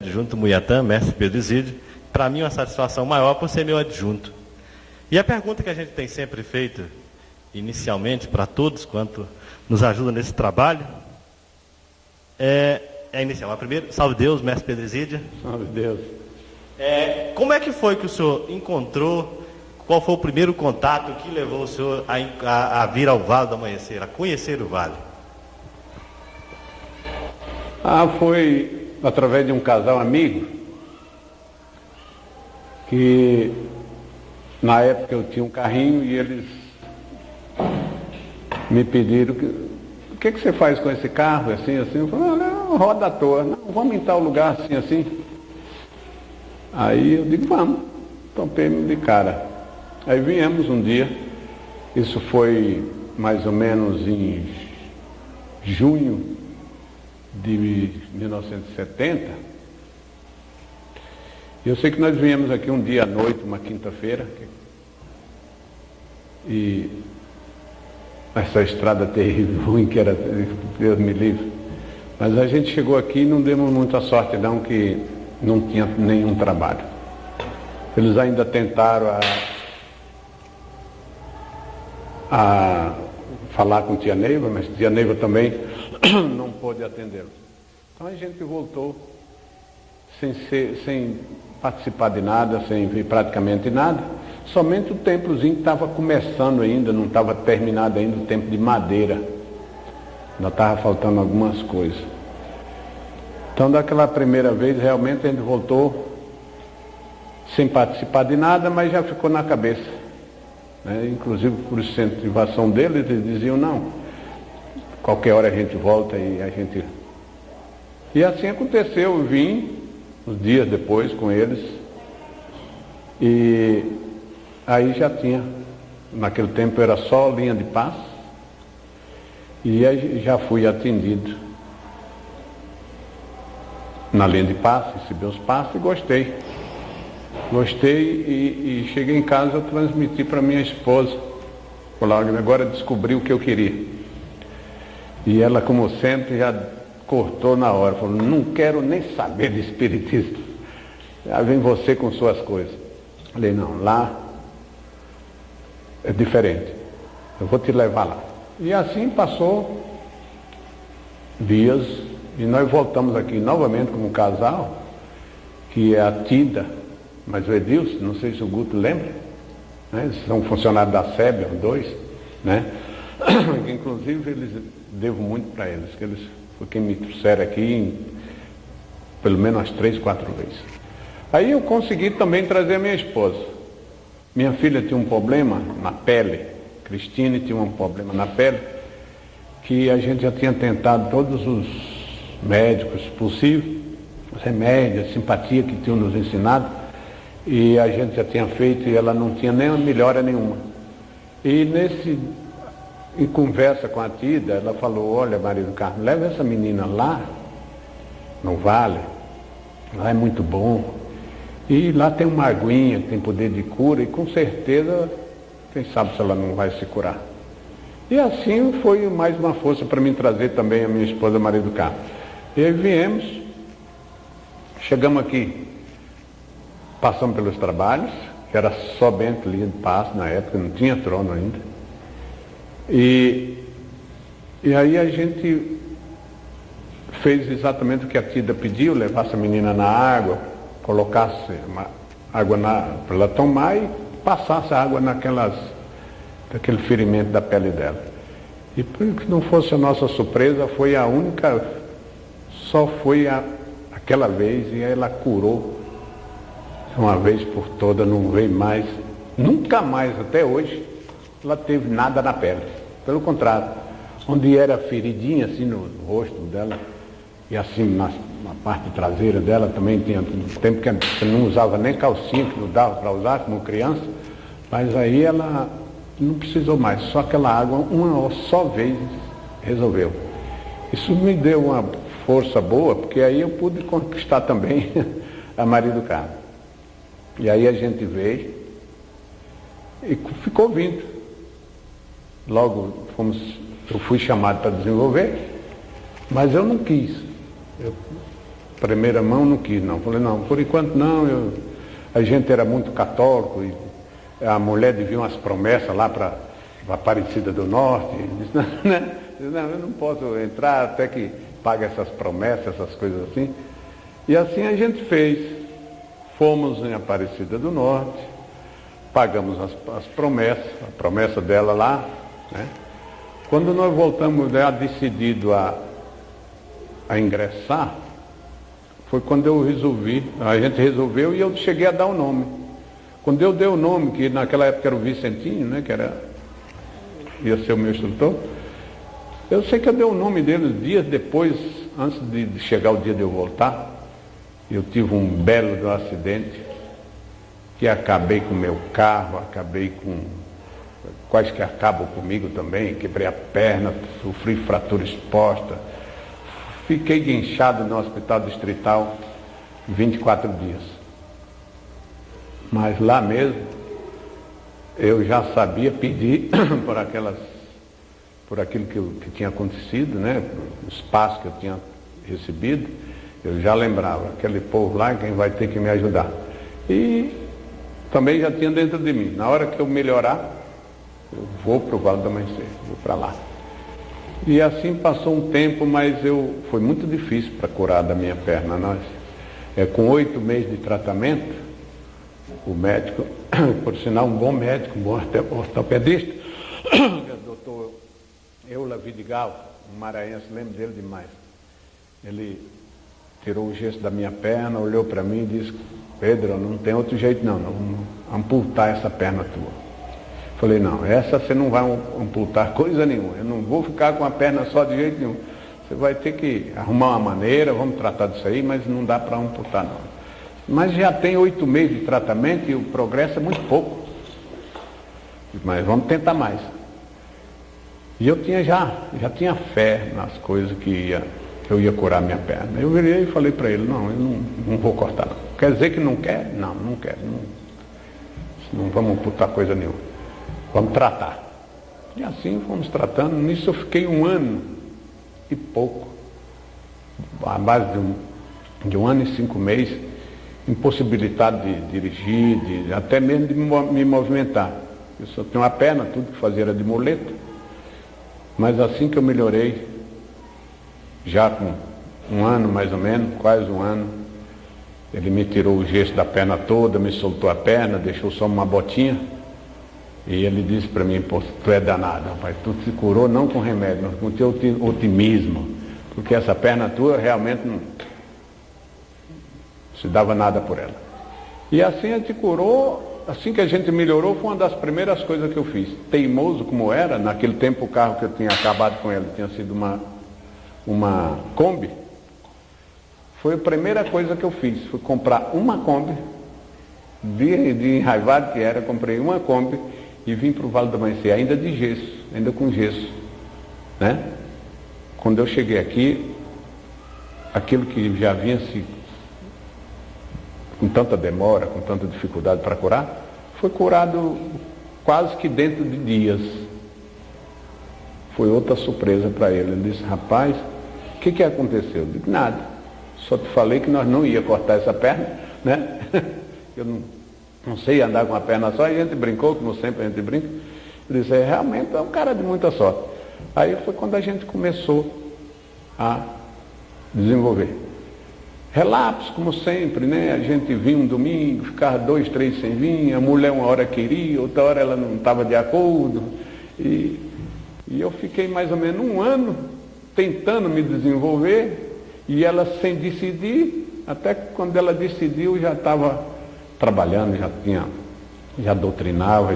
Adjunto Muiatã, mestre Pedro Isídio, para mim é uma satisfação maior por ser meu adjunto. E a pergunta que a gente tem sempre feito, inicialmente, para todos quanto nos ajuda nesse trabalho, é inicial. A primeira, salve Deus, mestre Pedro Isídio. Salve Deus. Como é que foi que o senhor encontrou, qual foi o primeiro contato que levou o senhor a vir ao Vale do Amanhecer, a conhecer o Vale? Foi através de um casal amigo, que na época eu tinha um carrinho e eles me pediram, o que você faz com esse carro, assim, assim? Eu falei, não, roda à toa, não, vamos em tal lugar, assim, assim. Aí eu digo, vamos, topei-me de cara. Aí viemos um dia, isso foi mais ou menos em junho de 1970. Eu sei que nós viemos aqui um dia à noite, uma quinta-feira, e essa estrada terrível, ruim que era, Deus me livre. Mas a gente chegou aqui e não demos muita sorte não, que não tinha nenhum trabalho. Eles ainda tentaram a falar com tia Neiva, mas tia Neiva também não pôde atendê-los. Então a gente voltou sem participar de nada, sem ver praticamente nada, somente o templozinho que estava começando ainda, não estava terminado ainda o templo de madeira, ainda estava faltando algumas coisas. Então daquela primeira vez realmente a gente voltou sem participar de nada, mas já ficou na cabeça, né? Inclusive por incentivação deles, eles diziam não, qualquer hora a gente volta e a gente... E assim aconteceu, eu vim uns dias depois com eles e aí já tinha, naquele tempo era só linha de paz e aí já fui atendido na linha de paz, recebi os passos e gostei. Gostei e cheguei em casa, eu transmiti para minha esposa, falei, agora descobri o que eu queria. E ela, como sempre, já cortou na hora, falou, não quero nem saber de espiritismo. Já vem você com suas coisas. Falei, não, lá é diferente. Eu vou te levar lá. E assim passou dias e nós voltamos aqui novamente como casal, que é a Tida, mas o Edilson, não sei se o Guto lembra, né? Eles são funcionários da SEB, os dois, né? Inclusive eles devo muito para eles, que eles foi quem me trouxeram aqui pelo menos umas 3, 4 vezes. Aí eu consegui também trazer a minha esposa. Minha filha tinha um problema na pele, Cristine tinha um problema na pele, que a gente já tinha tentado todos os médicos possíveis, os remédios, a simpatia que tinham nos ensinado, e a gente já tinha feito e ela não tinha nem melhora nenhuma. E em conversa com a Tida, ela falou, olha, Maria do Carmo, leva essa menina lá, no Vale, lá é muito bom, e lá tem uma aguinha que tem poder de cura, e com certeza, quem sabe se ela não vai se curar. E assim foi mais uma força para mim trazer também a minha esposa Maria do Carmo. E aí viemos, chegamos aqui, passamos pelos trabalhos, que era somente linha de passe na época, não tinha trono ainda. E aí a gente fez exatamente o que a Tida pediu, levasse a menina na água, colocasse água para ela tomar e passasse a água daquele ferimento da pele dela. E por que não fosse a nossa surpresa, foi a única, só foi aquela vez e ela curou uma vez por toda, não veio mais, nunca mais até hoje ela teve nada na pele. Pelo contrário, onde era feridinha assim no rosto dela e assim na parte traseira dela também tinha tempo que você não usava nem calcinha, que não dava para usar como criança, mas aí ela não precisou mais, só aquela água uma só vez resolveu. Isso me deu uma força boa, porque aí eu pude conquistar também a Maria do Carmo. E aí a gente veio e ficou vindo. Logo eu fui chamado para desenvolver, mas eu não quis. Eu primeira mão não quis, não. Falei, não, por enquanto não, a gente era muito católico e a mulher devia umas promessas lá para a Aparecida do Norte. Disse, não, né? Disse, não, eu não posso entrar até que pague essas promessas, essas coisas assim. E assim a gente fez. Fomos em Aparecida do Norte, pagamos as promessas, a promessa dela lá, né? Quando nós voltamos já decidido a ingressar, foi quando eu resolvi, a gente resolveu e eu cheguei a dar o nome. Quando eu dei o nome, que naquela época era o Vicentinho, né, ia ser o meu instrutor, eu sei que eu dei o nome dele dias depois, antes de chegar o dia de eu voltar. Eu tive um belo acidente, que acabei com o meu carro, quase que acabam comigo também, quebrei a perna, sofri fratura exposta, fiquei guinchado no hospital distrital 24 dias. Mas lá mesmo, eu já sabia pedir por aquilo que tinha acontecido, né, os passos que eu tinha recebido, eu já lembrava, aquele povo lá, quem vai ter que me ajudar. E também já tinha dentro de mim, na hora que eu melhorar, eu vou para o Vale do Amanhecer, vou para lá. E assim passou um tempo, mas foi muito difícil para curar da minha perna. Com 8 meses de tratamento, o médico, por sinal um bom médico, um bom ortopedista, que é o doutor Eula Vidigal, um maranhense, lembro dele demais. Ele tirou o gesso da minha perna, olhou para mim e disse, Pedro, não tem outro jeito não, vamos amputar essa perna tua. Falei, não, essa você não vai amputar coisa nenhuma, eu não vou ficar com a perna só de jeito nenhum. Você vai ter que arrumar uma maneira, vamos tratar disso aí, mas não dá para amputar não. Mas já tem 8 meses de tratamento e o progresso é muito pouco. Mas vamos tentar mais. E eu já tinha fé nas coisas que eu ia curar minha perna. Eu virei e falei para ele, não, eu não vou cortar não. Quer dizer que não quer? Não, não quero. Não vamos amputar coisa nenhuma. Vamos tratar. E assim fomos tratando. Nisso eu fiquei 1 ano e pouco. À base de 1 ano e 5 meses, impossibilitado de dirigir, até mesmo de me movimentar. Eu só tinha uma perna, tudo que fazia era de muleta. Mas assim que eu melhorei, já com 1 ano mais ou menos, quase 1 ano, ele me tirou o gesso da perna toda, me soltou a perna, deixou só uma botinha. E ele disse para mim, pô, tu é danado, rapaz, tu se curou não com remédio, mas com o teu otimismo. Porque essa perna tua realmente não se dava nada por ela. E assim a gente curou, assim que a gente melhorou, foi uma das primeiras coisas que eu fiz. Teimoso como era, naquele tempo o carro que eu tinha acabado com ele tinha sido uma Kombi. Foi a primeira coisa que eu fiz, foi comprar uma Kombi, de enraivado que era, comprei uma Kombi e vim para o Vale do Amanhecer, ainda de gesso, ainda com gesso, né? Quando eu cheguei aqui, aquilo que já vinha se com tanta demora, com tanta dificuldade para curar, foi curado quase que dentro de dias. Foi outra surpresa para ele. Ele disse, rapaz, o que aconteceu? Eu disse, nada, só te falei que nós não ia cortar essa perna, né? Eu não sei andar com a perna só, e a gente brincou, como sempre a gente brinca. Ele disse, realmente é um cara de muita sorte. Aí foi quando a gente começou a desenvolver. Relapsos, como sempre, né? A gente vinha um domingo, ficava 2, 3 sem vir, a mulher uma hora queria, outra hora ela não estava de acordo. E eu fiquei mais ou menos 1 ano tentando me desenvolver, e ela sem decidir, até que quando ela decidiu já estava trabalhando, já doutrinava,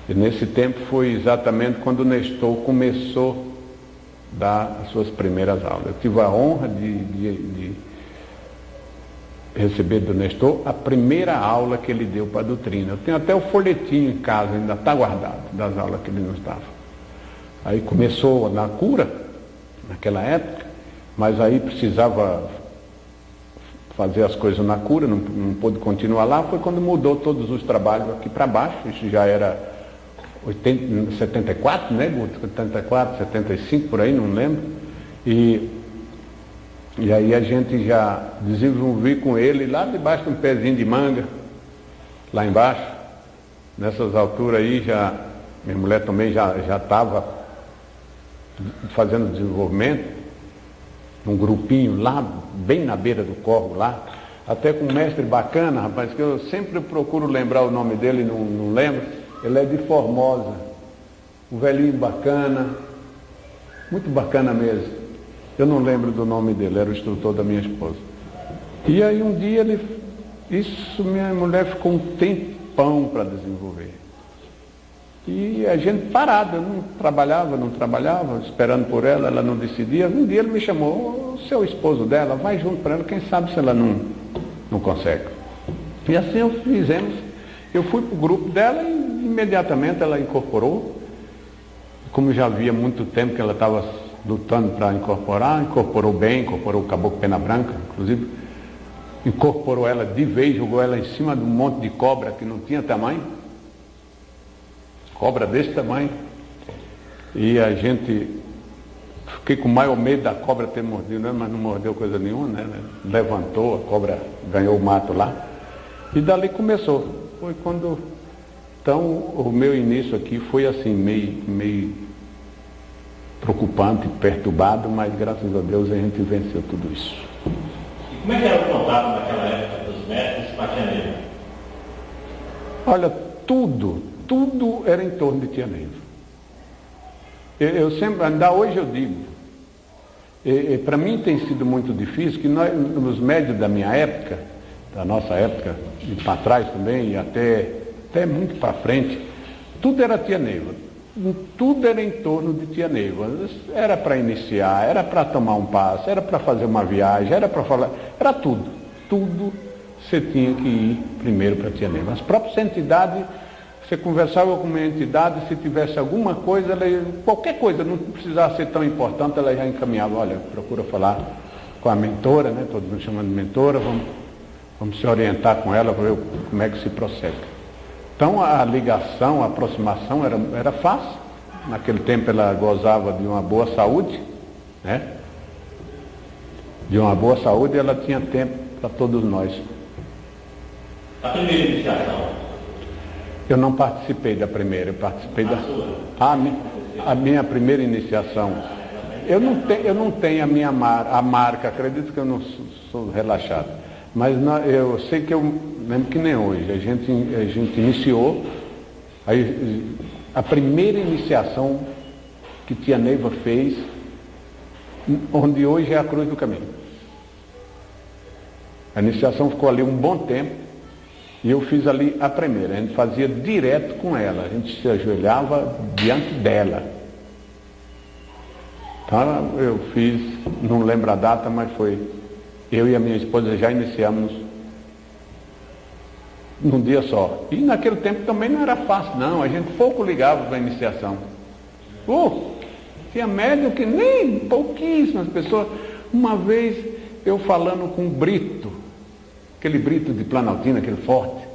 E nesse tempo foi exatamente quando o Nestor começou a dar as suas primeiras aulas. Eu tive a honra de receber do Nestor a primeira aula que ele deu para a doutrina. Eu tenho até o folhetinho em casa, ainda está guardado, das aulas que ele nos dava. Aí começou na cura, naquela época, mas aí precisava fazer as coisas na cura, não pôde continuar lá, foi quando mudou todos os trabalhos aqui para baixo, isso já era 74, né, 74, 75, por aí, não lembro. E E aí a gente já desenvolveu com ele lá debaixo de um pezinho de manga, lá embaixo. Nessas alturas aí, minha mulher também já estava fazendo desenvolvimento, num grupinho lá, bem na beira do córrego lá, até com um mestre bacana, rapaz, que eu sempre procuro lembrar o nome dele e não lembro. Ele é de Formosa, um velhinho bacana, muito bacana mesmo. Eu não lembro do nome dele, era o instrutor da minha esposa. E aí um dia minha mulher ficou um tempão para desenvolver. E a gente parada, não trabalhava, esperando por ela, ela não decidia. Um dia ele me chamou, o seu esposo dela, vai junto para ela, quem sabe se ela não consegue. E assim fizemos. Eu fui para o grupo dela e imediatamente ela incorporou. Como já havia muito tempo que ela estava lutando para incorporou bem, incorporou o Caboclo Pena Branca, inclusive incorporou ela de vez, jogou ela em cima de um monte de cobra que não tinha tamanho, cobra desse tamanho, e a gente, fiquei com o maior medo da cobra ter mordido, né? Mas não mordeu coisa nenhuma, né? Levantou, a cobra ganhou o mato lá, e dali começou. Foi quando, então, o meu início aqui foi assim, meio preocupante, perturbado, mas graças a Deus a gente venceu tudo isso. E como é que era o contato naquela época dos mestres com a tia Neiva? Olha, tudo era em torno de tia Neiva. Eu sempre, ainda hoje eu digo, para mim tem sido muito difícil que nós, nos médios da minha época, da nossa época, e para trás também, e até muito para frente, tudo era tia Neiva. Tudo era em torno de tia Neiva. Era para iniciar, era para tomar um passo, era para fazer uma viagem, era para falar, era tudo. Tudo você tinha que ir primeiro para tia Neiva. As próprias entidades, você conversava com uma entidade, se tivesse alguma coisa, qualquer coisa, não precisava ser tão importante, ela já encaminhava, olha, procura falar com a mentora, né? Todos nos chamando de mentora, vamos se orientar com ela para ver como é que se procede. Então a ligação, a aproximação era fácil. Naquele tempo ela gozava de uma boa saúde, né? De uma boa saúde, ela tinha tempo para todos nós. A primeira iniciação? Eu não participei da primeira, eu participei a minha primeira iniciação. Eu não tenho a marca, acredito que eu não sou relaxado. Mas eu sei que lembro que nem hoje, a gente iniciou, a primeira iniciação que tia Neiva fez, onde hoje é a Cruz do Caminho. A iniciação ficou ali um bom tempo, e eu fiz ali a primeira, a gente fazia direto com ela, a gente se ajoelhava diante dela. Então eu fiz, não lembro a data, mas foi... Eu e a minha esposa já iniciamos num dia só. E naquele tempo também não era fácil, não. A gente pouco ligava para a iniciação. Tinha médium que nem pouquíssimas pessoas. Uma vez eu falando com o Brito, aquele Brito de Planaltina, aquele forte,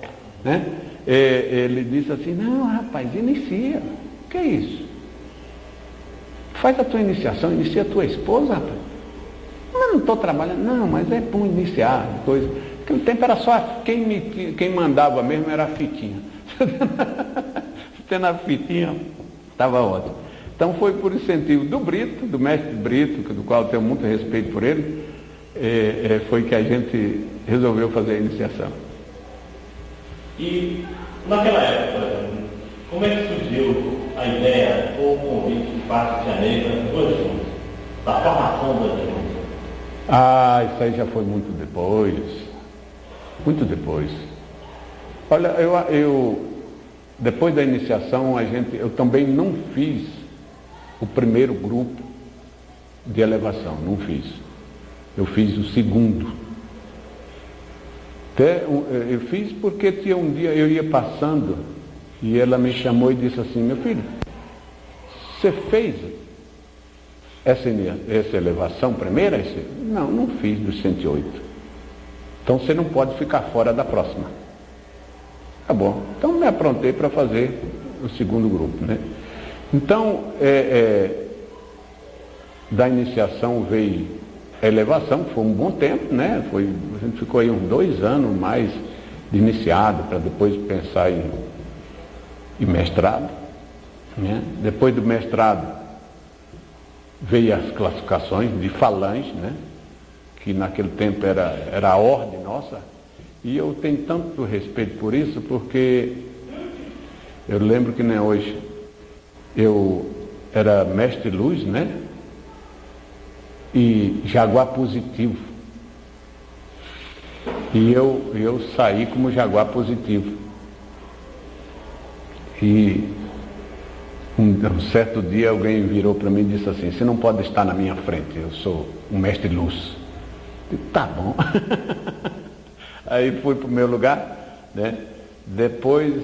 né? Ele disse assim, não, rapaz, inicia. O que é isso? Faz a tua iniciação, inicia a tua esposa, rapaz. Mas não estou trabalhando, não, mas é bom iniciar, coisa. Naquele tempo era só quem mandava mesmo era a fitinha. Tendo a fitinha, estava ótimo. Então foi por incentivo do Brito, do mestre Brito, do qual eu tenho muito respeito por ele, foi que a gente resolveu fazer a iniciação. E naquela época, como é que surgiu a ideia ou o convite de parte de Janeiro das duas juntas, da formação das juntas? Isso aí já foi muito depois. Muito depois. Olha, eu depois da iniciação, eu também não fiz o primeiro grupo de elevação, não fiz. Eu fiz o segundo. Eu fiz porque tinha um dia, eu ia passando, e ela me chamou e disse assim, meu filho, você fez essa elevação primeira? Não fiz dos 108. Então você não pode ficar fora da próxima. Tá bom. Então me aprontei para fazer o segundo grupo, né? Então, da iniciação veio a elevação, foi um bom tempo, né? A gente ficou aí uns 2 anos mais de iniciado, para depois pensar em mestrado, né? Depois do mestrado veio as classificações de falange, né? Que naquele tempo era a ordem nossa, e eu tenho tanto respeito por isso, porque eu lembro que nem hoje, eu era mestre luz, né? E jaguar positivo. E eu saí como jaguar positivo. E um certo dia alguém virou para mim e disse assim: você não pode estar na minha frente, eu sou um mestre luz. Eu disse, tá bom. Aí fui para o meu lugar, né? Depois,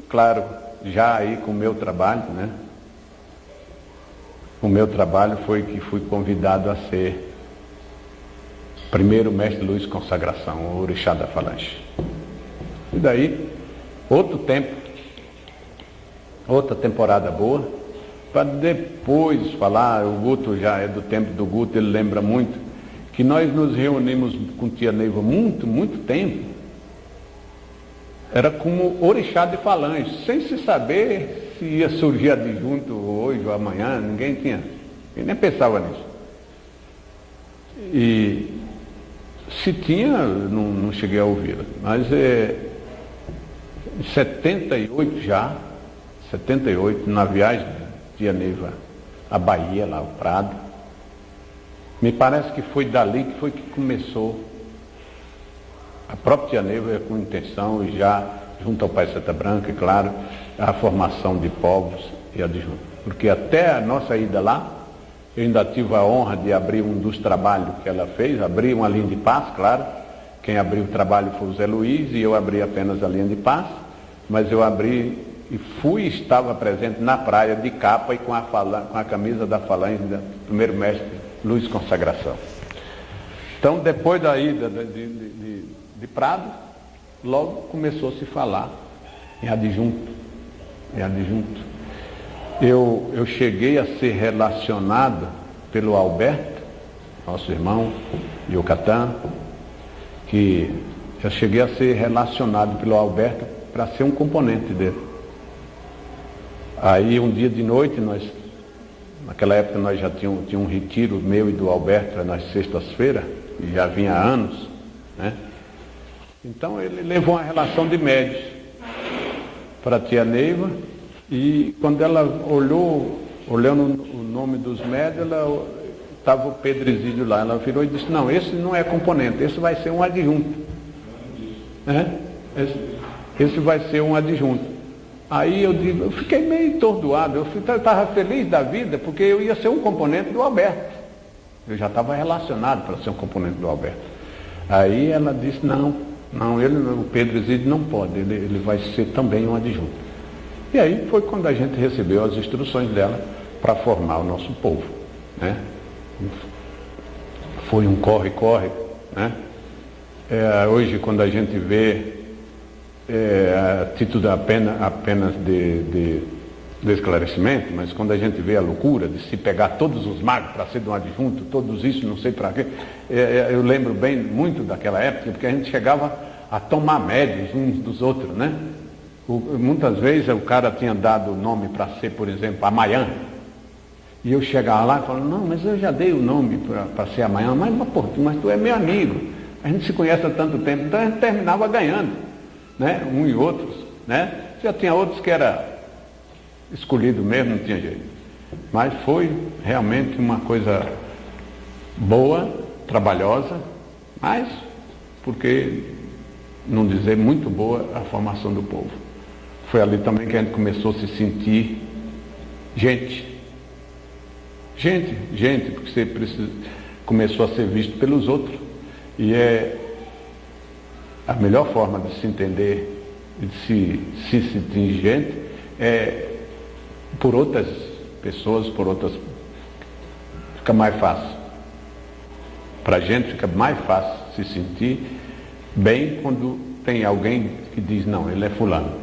claro, já aí com o meu trabalho, né? O meu trabalho foi que fui convidado a ser primeiro mestre luz consagração, o orixá da falange. E daí, outro tempo, outra temporada boa, para depois falar, o Guto já é do tempo do Guto, ele lembra muito, que nós nos reunimos com tia Neiva muito tempo, era como orixá de falange, sem se saber se ia surgir adjunto hoje ou amanhã, ninguém nem pensava nisso. E se tinha, não cheguei a ouvir, mas em 78 já, 78, na viagem de tia Neiva à Bahia, lá o Prado, me parece que foi dali que começou a própria tia Neiva com intenção e já junto ao Pai Seta Branca, e claro, a formação de povos e adjuntos. Porque até a nossa ida lá, eu ainda tive a honra de abrir um dos trabalhos que ela fez, abrir uma linha de paz, claro. Quem abriu o trabalho foi o Zé Luiz e eu abri apenas a linha de paz, mas eu abri e estava presente na praia de capa e com a camisa da falange do primeiro mestre Luz Consagração. Então, depois da ida de Prado, logo começou a se falar em adjunto. Eu cheguei a ser relacionado pelo Alberto, nosso irmão, Yucatán, que eu cheguei a ser relacionado pelo Alberto para ser um componente dele. Aí um dia de noite, naquela época nós já tínhamos um retiro meu e do Alberto nas sextas-feiras, e já vinha há anos, né? Então ele levou uma relação de médios para a tia Neiva, e quando ela olhando o nome dos médios, estava o Pedro Exílio lá, ela virou e disse: não, esse não é componente, esse vai ser um adjunto. Esse vai ser um adjunto. Aí eu fiquei meio atordoado, eu estava feliz da vida, porque eu ia ser um componente do Alberto. Eu já estava relacionado para ser um componente do Alberto. Aí ela disse: não, o Pedro Exílio não pode, ele vai ser também um adjunto. E aí foi quando a gente recebeu as instruções dela para formar o nosso povo, né? Foi um corre-corre, né? Hoje, quando a gente vê a título apenas de esclarecimento, mas quando a gente vê a loucura de se pegar todos os magos para ser de um adjunto, todos isso, não sei para quê, eu lembro bem muito daquela época, porque a gente chegava a tomar médios uns dos outros, né? Muitas vezes o cara tinha dado o nome para ser, por exemplo, Amanhã, e eu chegava lá e falava: não, mas eu já dei o nome para ser Amanhã, mas tu é meu amigo, a gente se conhece há tanto tempo, então a gente terminava ganhando, né? Um e outros, né? Já tinha outros que era escolhido mesmo, não tinha jeito. Mas foi realmente uma coisa boa, trabalhosa, mas, porque não dizer muito boa, a formação do povo. Foi ali também que a gente começou a se sentir gente, porque você começou a ser visto pelos outros. E é a melhor forma de se entender e de se sentir gente é por outras pessoas, fica mais fácil. Para a gente fica mais fácil se sentir bem quando tem alguém que diz: não, ele é fulano.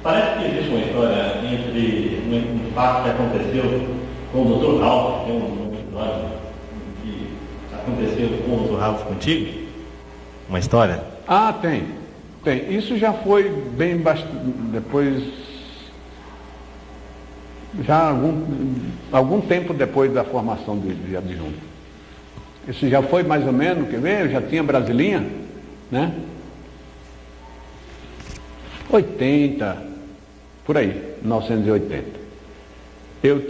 Parece que existe uma história entre um fato que aconteceu com o Dr. Ralph, que tem um episódio Ralph contigo? Uma história? Ah, tem. Isso já foi bem depois, já algum tempo depois da formação de adjunto. Isso já foi mais ou menos, quer ver? Eu já tinha Brasilinha, né? 80, por aí, 1980. Eu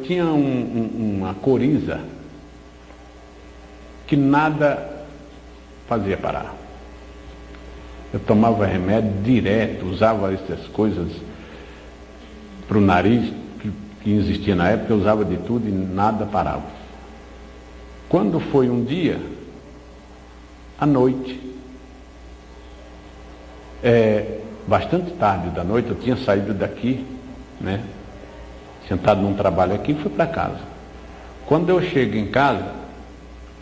tinha uma coriza que nada fazia parar. Eu tomava remédio direto, usava essas coisas para o nariz, que existia na época, eu usava de tudo e nada parava. Quando foi um dia, à noite, bastante tarde da noite, eu tinha saído daqui, né? Sentado num trabalho aqui, fui para casa. Quando eu chego em casa,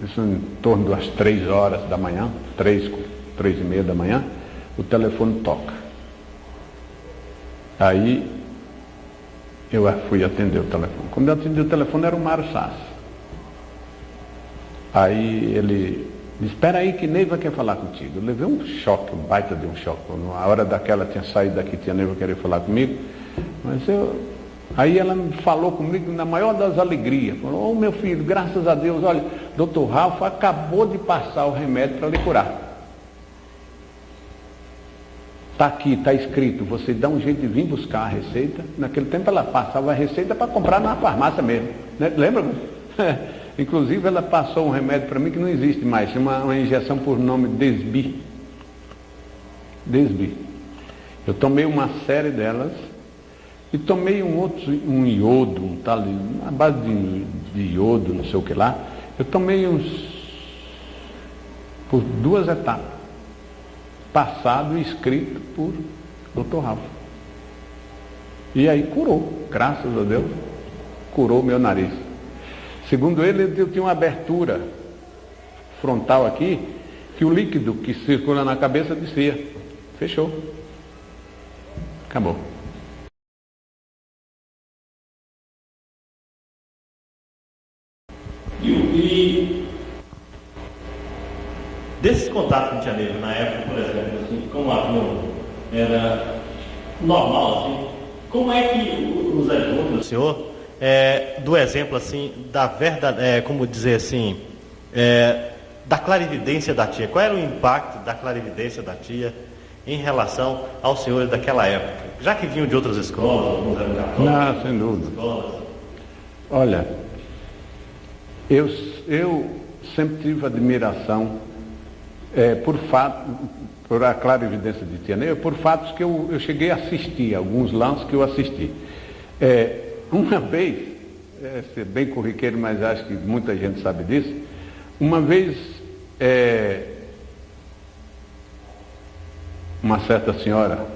isso em torno das 3 horas da manhã, 3h30 da manhã, o telefone toca. Aí eu fui atender o telefone. Quando eu atendi o telefone era o Mário Sassi. Aí ele disse, espera aí que Neiva quer falar contigo. Eu levei um choque, um baita de um choque. Na hora daquela tinha saído daqui, tinha Neiva querer falar comigo. Aí ela falou comigo na maior das alegrias. Falou, meu filho, graças a Deus, olha, Dr. Ralph acabou de passar o remédio para lhe curar. Está aqui, está escrito, você dá um jeito de vir buscar a receita. Naquele tempo ela passava a receita para comprar na farmácia mesmo. Né? Lembra? Inclusive ela passou um remédio para mim que não existe mais, uma injeção por nome Desbi. Eu tomei uma série delas e tomei um iodo, a base de iodo, não sei o que lá. Eu tomei por 2 etapas. Passado e escrito por Dr. Ralph. E aí curou, graças a Deus, curou meu nariz. Segundo ele, eu tinha uma abertura frontal aqui, que o líquido que circula na cabeça descia. Fechou. Acabou. E desses contatos com o Tia Neiva, na época, por exemplo, assim, como o avião era normal, assim, como é que os adjuntos do senhor, do exemplo, assim, da verdade, como dizer assim, da clarividência da tia, qual era o impacto da clarividência da tia em relação aos senhores daquela época? Já que vinham de outras escolas, alguns eram católicos. Não, sem dúvida. Escolas. Olha, eu sempre tive admiração por a clarividência de Tia Neiva, por fatos que eu cheguei a assistir, alguns lances que eu assisti. Uma vez, ser bem corriqueiro, mas acho que muita gente sabe disso, uma vez uma certa senhora,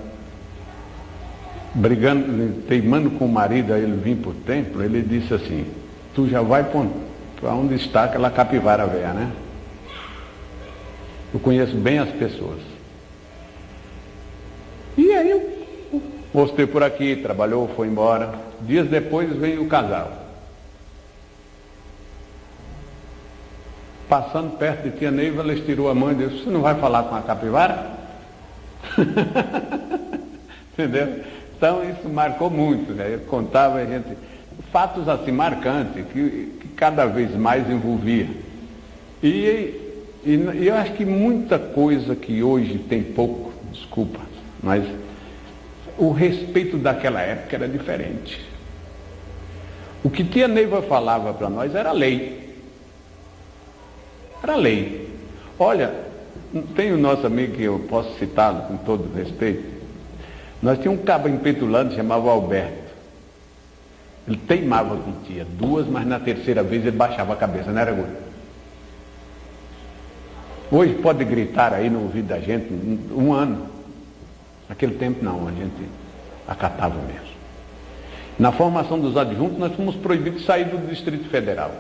brigando, teimando com o marido, aí ele vinha para o templo, ele disse assim, tu já vai para onde está aquela capivara velha, né? Eu conheço bem as pessoas. E aí eu mostrei por aqui, trabalhou, foi embora. Dias depois veio o casal. Passando perto de Tia Neiva, ela estirou a mão e disse, você não vai falar com a capivara? Entendeu? Então isso marcou muito, né? Eu contava, fatos assim marcantes, que cada vez mais envolvia. E eu acho que muita coisa que hoje tem pouco, desculpa, mas o respeito daquela época era diferente. O que Tia Neiva falava para nós era lei. Era lei. Olha, tem o nosso amigo que eu posso citá-lo com todo respeito. Nós tínhamos um cabo empetulante, chamava Alberto. Ele teimava com tia, 2, mas na terceira vez ele baixava a cabeça, não era gordo? Hoje pode gritar aí no ouvido da gente, 1 ano. Naquele tempo não, a gente acatava mesmo. Na formação dos adjuntos nós fomos proibidos de sair do Distrito Federal.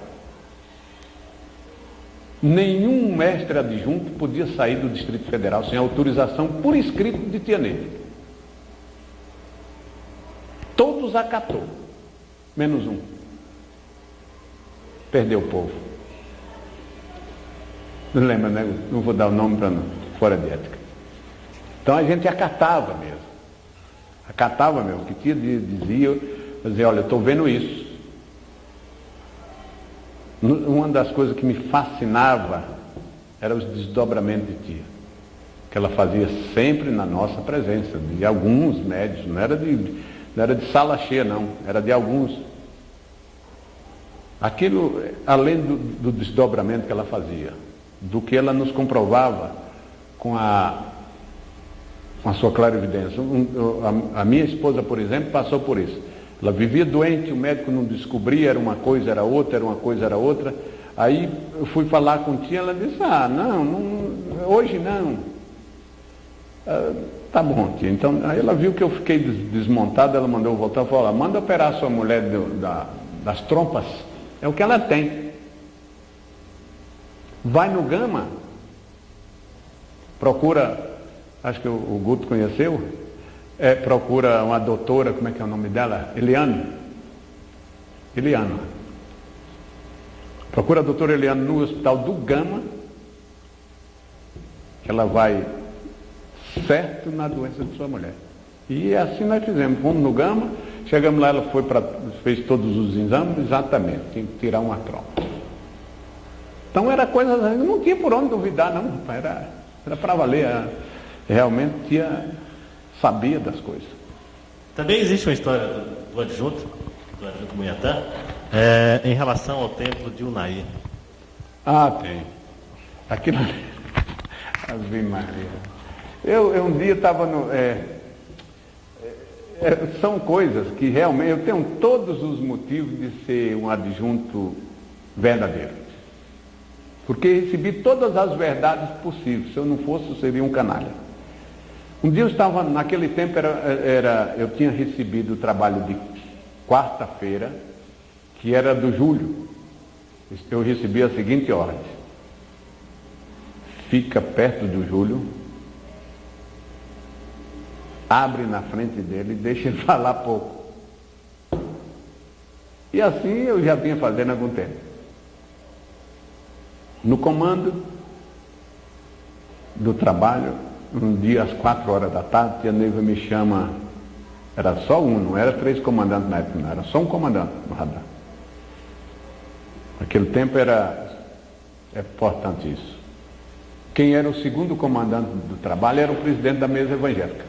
Nenhum mestre adjunto podia sair do Distrito Federal sem autorização por escrito de Tia Neiva. Todos acatou, menos um. Perdeu o povo. Não lembra, né? Não vou dar o nome para não, fora de ética. Então a gente acatava mesmo. Acatava mesmo. Que tia dizia, olha, eu estou vendo isso. Uma das coisas que me fascinava era os desdobramentos de tia. Que ela fazia sempre na nossa presença, de alguns médios, não era de sala cheia não, era de alguns. Aquilo, além do desdobramento que ela fazia, do que ela nos comprovava com a sua clarividência. A minha esposa, por exemplo, passou por isso. Ela vivia doente, o médico não descobria, era uma coisa, era outra, era uma coisa, era outra. Aí eu fui falar com tia, ela disse, não, hoje não. Tá bom, tia. Então, aí ela viu que eu fiquei desmontado, ela mandou voltar e falou, manda operar a sua mulher das trompas, é o que ela tem. Vai no Gama, procura, acho que o Guto conheceu, procura uma doutora, como é que é o nome dela? Eliana. Procura a doutora Eliana no hospital do Gama, que ela vai certo na doença de sua mulher. E assim nós fizemos, fomos no Gama, chegamos lá, ela fez todos os exames, exatamente, tinha que tirar uma trompa. Então era coisa, não tinha por onde duvidar não, era para valer, realmente sabia das coisas. Também existe uma história do adjunto Munhatã, em relação ao templo de Unai. Tem. Aquilo ali, Ave Maria. Eu um dia estava são coisas que realmente eu tenho todos os motivos de ser um adjunto verdadeiro. Porque recebi todas as verdades possíveis. Se eu não fosse, eu seria um canalha. Um dia eu estava, naquele tempo eu tinha recebido o trabalho de quarta-feira, que era do Júlio. Eu recebi a seguinte ordem: fica perto do Júlio, abre na frente dele e deixa ele falar pouco. E assim eu já vinha fazendo há algum tempo. No comando do trabalho, um dia às 4 horas da tarde, tia Neiva me chama, era só um, não era 3 comandantes na época, não, era só um comandante no radar. Naquele tempo é importante isso. Quem era o segundo comandante do trabalho era o presidente da mesa evangélica.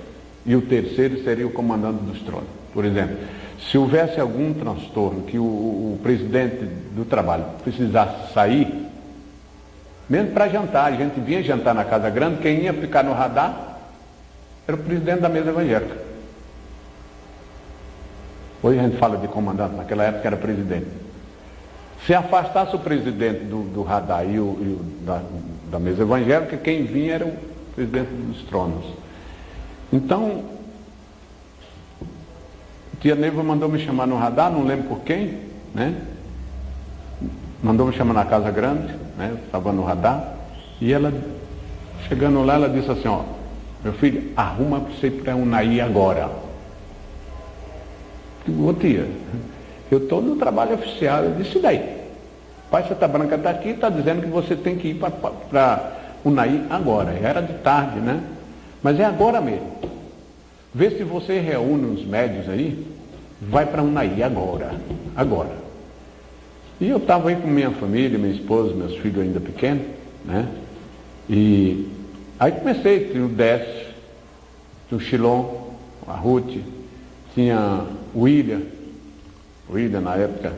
E o terceiro seria o comandante dos tronos. Por exemplo, se houvesse algum transtorno que o presidente do trabalho precisasse sair, mesmo para jantar, a gente vinha jantar na Casa Grande, quem ia ficar no radar era o presidente da mesa evangélica. Hoje a gente fala de comandante, naquela época era presidente. Se afastasse o presidente do radar e da mesa evangélica, quem vinha era o presidente dos tronos. Então, tia Neiva mandou me chamar no radar, não lembro por quem, né? Mandou me chamar na Casa Grande, né? Estava no radar, e ela, chegando lá, ela disse assim, ó, meu filho, arruma para você ir para Unai agora. Digo, ô tia, eu estou no trabalho oficial. Eu disse, daí? Pai, Santa Branca está aqui, está dizendo que você tem que ir para Unai agora. Era de tarde, né? Mas é agora mesmo. Vê se você reúne os médios aí, vai para Unai agora. E eu estava aí com minha família, minha esposa, meus filhos ainda pequenos, né? E aí comecei, tinha o Décio, tinha o Chilon, a Ruth, tinha o William na época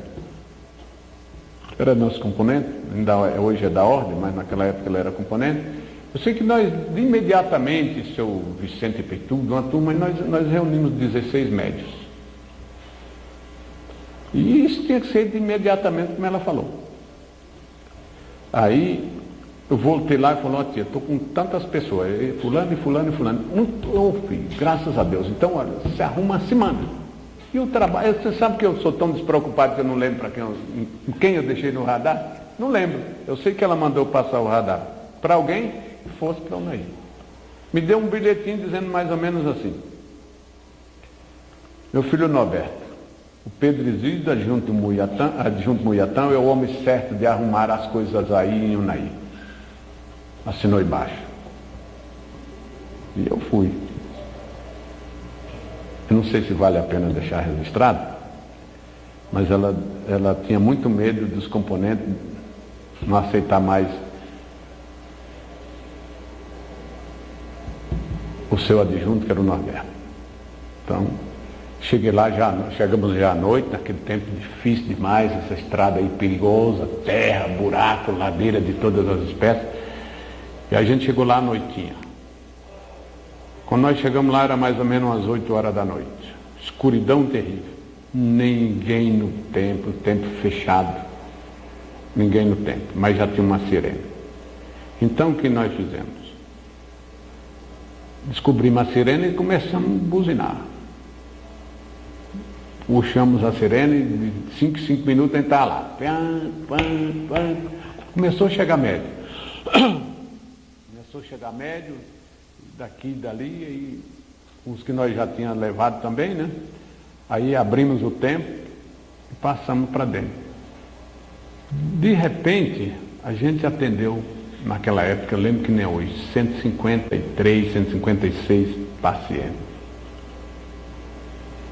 era nosso componente, ainda hoje é da ordem, mas naquela época ele era componente. Eu sei que nós, imediatamente, seu Vicente Peitudo, uma turma, nós reunimos 16 médios. E isso tinha que ser de imediatamente, como ela falou. Aí eu voltei lá e falei, ó tia, estou com tantas pessoas, fulano e fulano e fulano. Filho, graças a Deus. Então, olha, se arruma a semana. E o trabalho, você sabe que eu sou tão despreocupado que eu não lembro para quem eu deixei no radar? Não lembro. Eu sei que ela mandou passar o radar para alguém que fosse para Unai. Me deu um bilhetinho dizendo mais ou menos assim: meu filho Norberto, o Pedro Isidro, adjunto Munhatã, é o homem certo de arrumar as coisas aí em Unai. assinou embaixo. E eu fui. Eu não sei se vale a pena deixar registrado, mas ela tinha muito medo dos componentes não aceitar mais o seu adjunto, que era o Norberto. Então, chegamos já à noite, naquele tempo difícil demais, essa estrada aí perigosa, terra, buraco, ladeira de todas as espécies. E a gente chegou lá à noitinha. Quando nós chegamos lá, era mais ou menos umas 8 horas da noite. Escuridão terrível. Ninguém no templo, tempo fechado. Ninguém no templo, mas já tinha uma sirene. Então o que nós fizemos? Descobrimos a sirene e começamos a buzinar. Puxamos a sirene, de 5 em 5 minutos a gente estava lá. Começou a chegar médio. Começou a chegar médio, daqui e dali, e os que nós já tínhamos levado também, né? Aí abrimos o templo e passamos para dentro. De repente, a gente atendeu, naquela época, eu lembro que nem hoje, 153, 156 pacientes.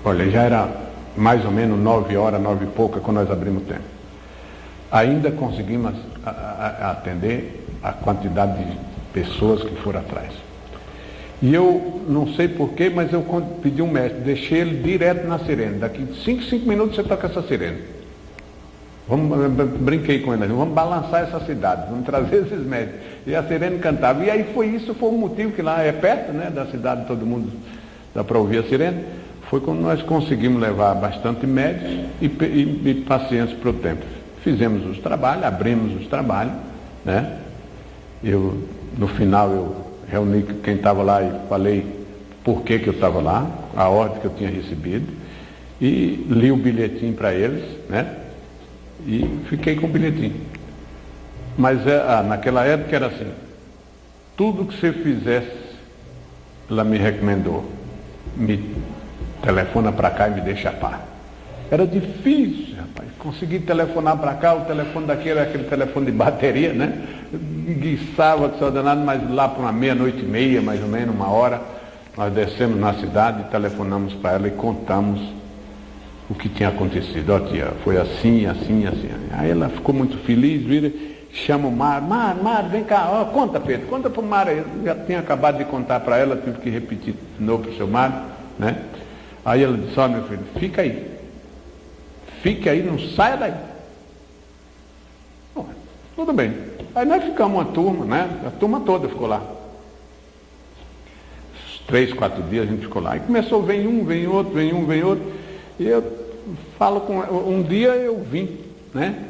Olha, já era mais ou menos 9 horas, 9 e pouca, quando nós abrimos o templo. Ainda conseguimos atender a quantidade de pessoas que foram atrás. E eu não sei porquê, mas eu pedi um mestre, deixei ele direto na sirene. Daqui 5 minutos você toca essa sirene. Brinquei com ele, vamos balançar essa cidade, vamos trazer esses médicos. E a sirene cantava. E aí foi o motivo que lá é perto, né, da cidade, todo mundo dá para ouvir a sirene. Foi quando nós conseguimos levar bastante médicos e pacientes para o templo. Fizemos os trabalhos, abrimos os trabalhos, né? No final eu reuni quem estava lá e falei por que eu estava lá, a ordem que eu tinha recebido, e li o bilhetinho para eles, né? E fiquei com o bilhetinho. Mas naquela época era assim, tudo que você fizesse, ela me recomendou, me telefona para cá e me deixa a par. Era difícil, rapaz, conseguir telefonar para cá, o telefone daqui era aquele telefone de bateria, né? Guiçava que só danado, mas lá para uma 00:30, mais ou menos, 1 hora, nós descemos na cidade, telefonamos para ela e contamos o que tinha acontecido. Ó, tia, foi assim, assim, assim. Aí ela ficou muito feliz, vira, chama o Mário, vem cá, ó, conta, Pedro, conta para o Mário. Eu já tinha acabado de contar para ela, tive que repetir de novo para o seu Mário, né? Aí ela disse, ó, meu filho, fica aí, não saia daí. Bom, tudo bem. Aí nós ficamos uma turma, né? A turma toda ficou lá. 3, 4 dias a gente ficou lá. E começou, vem um, vem outro. E eu falo com um dia eu vim, né?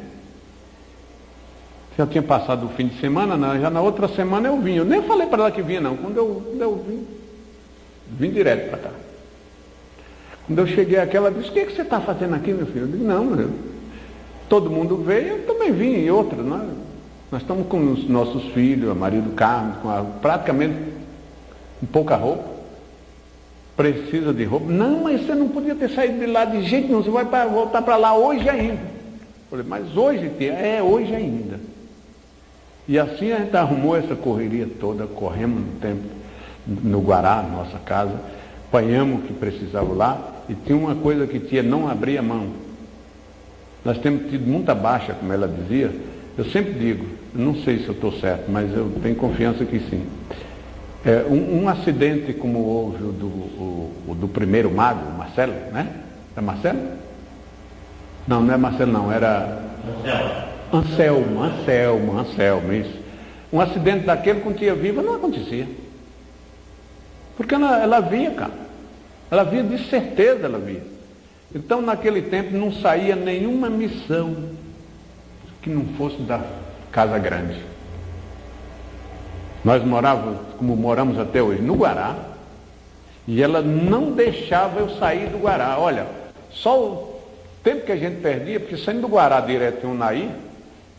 Já tinha passado o fim de semana, já na outra semana eu vim. Eu nem falei para ela que vinha, não. Quando eu vim direto para cá. Quando eu cheguei aqui, ela disse, o que você está fazendo aqui, meu filho? Eu disse, não, todo mundo veio, eu também vim, e outra, nós estamos com os nossos filhos, a Maria do Carmo, praticamente com pouca roupa, precisa de roupa. Não, mas você não podia ter saído de lá de jeito nenhum, você vai voltar para lá hoje ainda. Eu falei, mas hoje, tia, hoje ainda. E assim a gente arrumou essa correria toda, corremos no tempo, no Guará, nossa casa, apanhamos o que precisava lá, e tinha uma coisa que tia não abria mão. Nós temos tido muita baixa, como ela dizia. Eu sempre digo, não sei se eu estou certo, mas eu tenho confiança que sim. Um acidente como houve o do primeiro mago, Marcelo, né? É Marcelo? Não é Marcelo não, era Anselmo, isso. Um acidente daquele com tia viva não acontecia. Porque ela via, cara. Ela via, de certeza ela via. Então, naquele tempo, não saía nenhuma missão que não fosse da Casa Grande. Nós morávamos, como moramos até hoje, no Guará, e ela não deixava eu sair do Guará. Olha, só o tempo que a gente perdia, porque saindo do Guará direto em Unaí,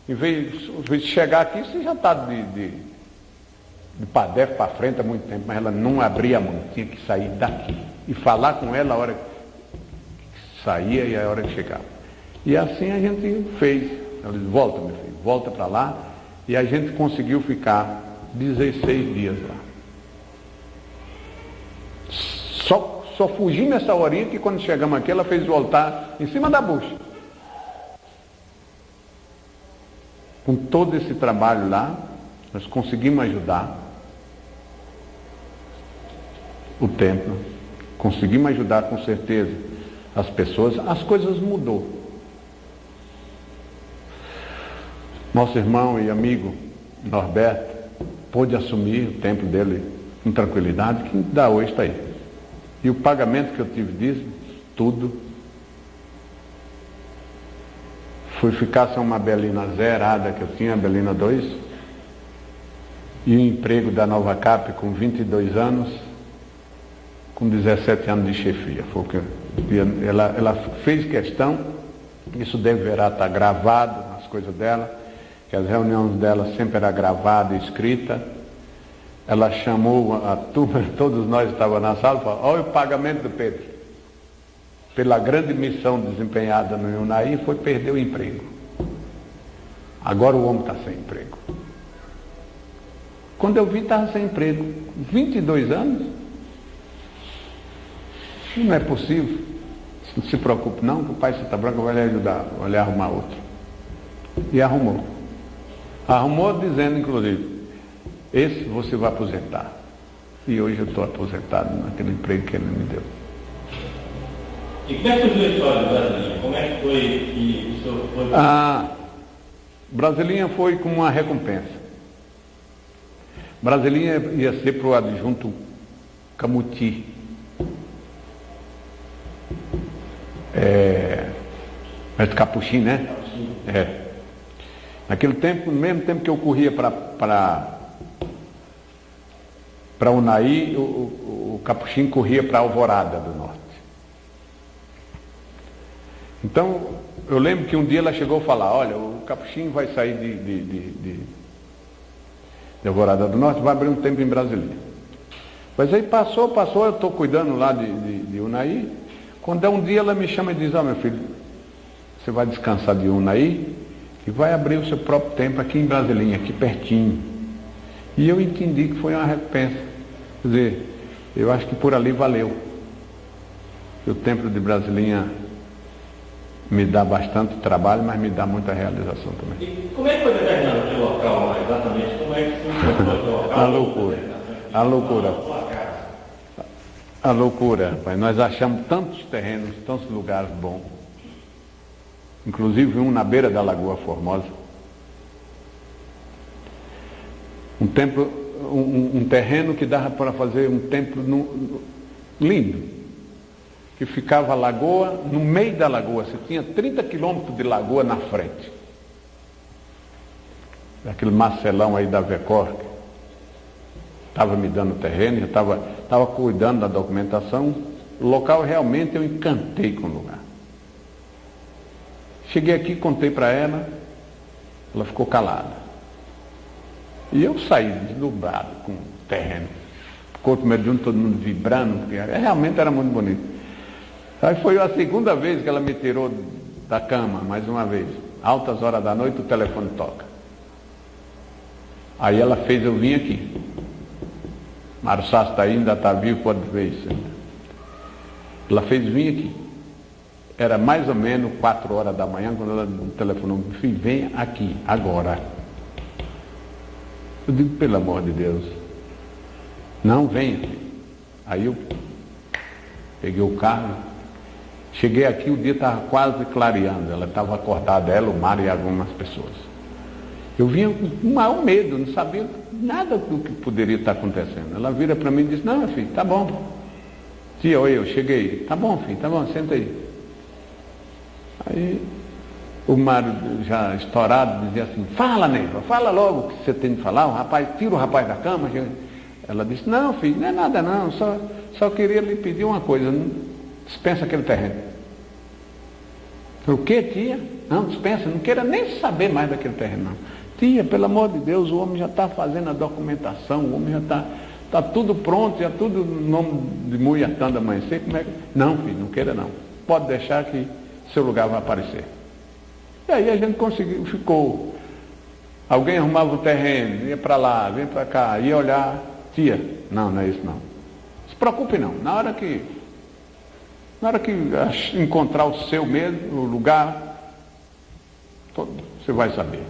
em vez de chegar aqui, você já está de Padef para frente há muito tempo, mas ela não abria a mão, tinha que sair daqui e falar com ela a hora que saía e a hora que chegava. E assim a gente fez. Ela disse, volta, meu filho, volta para lá. E a gente conseguiu ficar 16 dias lá. Só fugi nessa horinha que quando chegamos aqui, ela fez voltar em cima da bucha. Com todo esse trabalho lá, nós conseguimos ajudar o templo, conseguimos ajudar com certeza as pessoas, as coisas mudou. Nosso irmão e amigo Norberto pôde assumir o templo dele com tranquilidade, que ainda hoje está aí. E o pagamento que eu tive disso, tudo, fui ficar sem uma Belina zerada que eu tinha, a Belina 2, e o emprego da Nova Cap com 22 anos, com 17 anos de chefia. Foi o que ela fez questão, isso deverá estar gravado nas coisas dela, que as reuniões dela sempre era gravada e escrita. Ela chamou a turma, todos nós estávamos na sala, e falou: olha o pagamento do Pedro. Pela grande missão desempenhada no Iunaí, foi perder o emprego. Agora o homem está sem emprego. Quando eu vi, estava sem emprego. 22 anos. Não é possível. Não se preocupe não, que o pai Santa Branca vai lhe ajudar, vai lhe arrumar outro. E arrumou. Arrumou dizendo, inclusive, esse você vai aposentar. E hoje eu estou aposentado naquele emprego que ele me deu. E como é que surgiu a história do Brasilinha? Como é que foi que o senhor foi? Brasilinha foi como uma recompensa. Brasilinha ia ser para o adjunto Camuti. Mas Capuchin, né? Capuchin. Naquele tempo, no mesmo tempo que eu corria para Unaí, o Capuchin corria para Alvorada do Norte. Então, eu lembro que um dia ela chegou a falar: olha, o Capuchin vai sair de Alvorada do Norte, vai abrir um tempo em Brasília. Mas aí passou, eu estou cuidando lá de Unaí. Quando é um dia ela me chama e diz: ó, meu filho, você vai descansar de Unaí e vai abrir o seu próprio templo aqui em Brasilinha, aqui pertinho. E eu entendi que foi uma recompensa. Quer dizer, eu acho que por ali valeu. O templo de Brasilinha me dá bastante trabalho, mas me dá muita realização também. E como é que foi determinado aquele local lá, exatamente? Como é que foi aquele local? A loucura. A loucura. A loucura, rapaz. Nós achamos tantos terrenos, tantos lugares bons. Inclusive um na beira da Lagoa Formosa. Um templo, um terreno que dava para fazer um templo lindo. Que ficava a lagoa, no meio da lagoa, você tinha 30 quilômetros de lagoa na frente. Aquele Marcelão aí da Vecor, estava me dando terreno, eu estava cuidando da documentação. O local realmente eu encantei com o lugar. Cheguei aqui, contei para ela, ela ficou calada. E eu saí deslumbrado com o terreno. Corpo Mediúnico, todo mundo vibrando, porque realmente era muito bonito. Aí foi a segunda vez que ela me tirou da cama, mais uma vez. Altas horas da noite, o telefone toca. Aí ela fez eu vir aqui. Mário Sassi está aí, ainda está vivo, pode ver isso. Ela fez vir aqui. Era mais ou menos 4 horas da manhã, quando ela telefonou, meu filho, venha aqui, agora. Eu digo, pelo amor de Deus. Não, venha, filho. Aí eu peguei o carro, cheguei aqui, o dia estava quase clareando, ela estava acordada, ela, o Mário e algumas pessoas. Eu vinha com o maior medo, não sabia nada do que poderia estar acontecendo. Ela vira para mim e diz: não, meu filho, tá bom. Tia, oi, eu cheguei. Tá bom, filho, tá bom, senta aí. Aí o Mário, já estourado, dizia assim: fala, Neiva, fala logo o que você tem de falar. O rapaz, tira o rapaz da cama. Ela disse: não, filho, não é nada não, só queria lhe pedir uma coisa, não dispensa aquele terreno. O que, tia? Não, dispensa, não queira nem saber mais daquele terreno, não. Tia, pelo amor de Deus, o homem já está fazendo a documentação, o homem já está tudo pronto, já tudo no nome de Muiatã da Amanhecer. Como é que... Não, filho, não queira não. Pode deixar que seu lugar vai aparecer. E aí a gente conseguiu, ficou Alguém arrumava o terreno, ia para lá, vem para cá, ia olhar, tia, não é isso não. Se preocupe não, na hora que encontrar o seu mesmo, o lugar, você vai saber.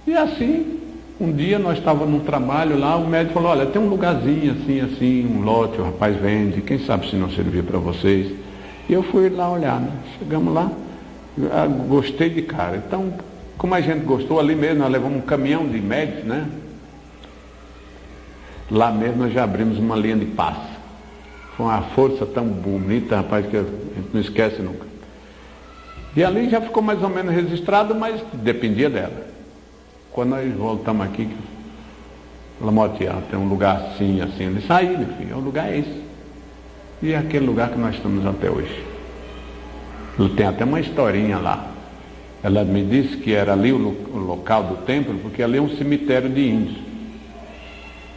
E assim, um dia nós estávamos num trabalho lá, o médico falou, olha, tem um lugarzinho assim, um lote, o rapaz vende, quem sabe se não servir para vocês. E eu fui lá olhar, né? Chegamos lá, gostei de cara. Então, como a gente gostou, ali mesmo nós levamos um caminhão de médicos, né? Lá mesmo nós já abrimos uma linha de passe. Foi uma força tão bonita, rapaz, que a gente não esquece nunca. E ali já ficou mais ou menos registrado, mas dependia dela. Quando nós voltamos aqui, ela moteava, tem um lugar assim. Ele disse, aí, meu filho, o lugar é esse. E é aquele lugar que nós estamos até hoje. Tem até uma historinha lá. Ela me disse que era ali o local do templo, porque ali é um cemitério de índios,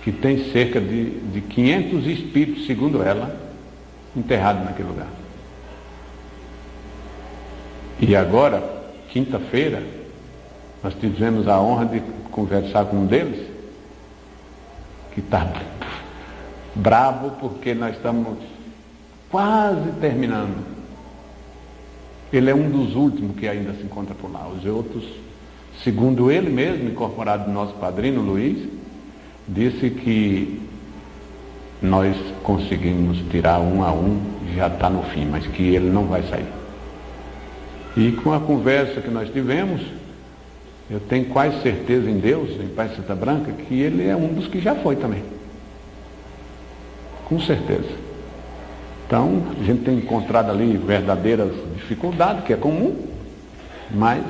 que tem cerca de 500 espíritos, segundo ela, enterrados naquele lugar. E agora, quinta-feira, nós tivemos a honra de conversar com um deles, que está bravo porque nós estamos quase terminando. Ele é um dos últimos que ainda se encontra por lá. Os outros, segundo ele mesmo, incorporado no nosso padrinho Luiz, disse que nós conseguimos tirar um a um, já está no fim, mas que ele não vai sair. E com a conversa que nós tivemos, eu tenho quase certeza em Deus, em Pai Santa Branca, que ele é um dos que já foi também. Com certeza. Então, a gente tem encontrado ali verdadeiras dificuldades, que é comum, mas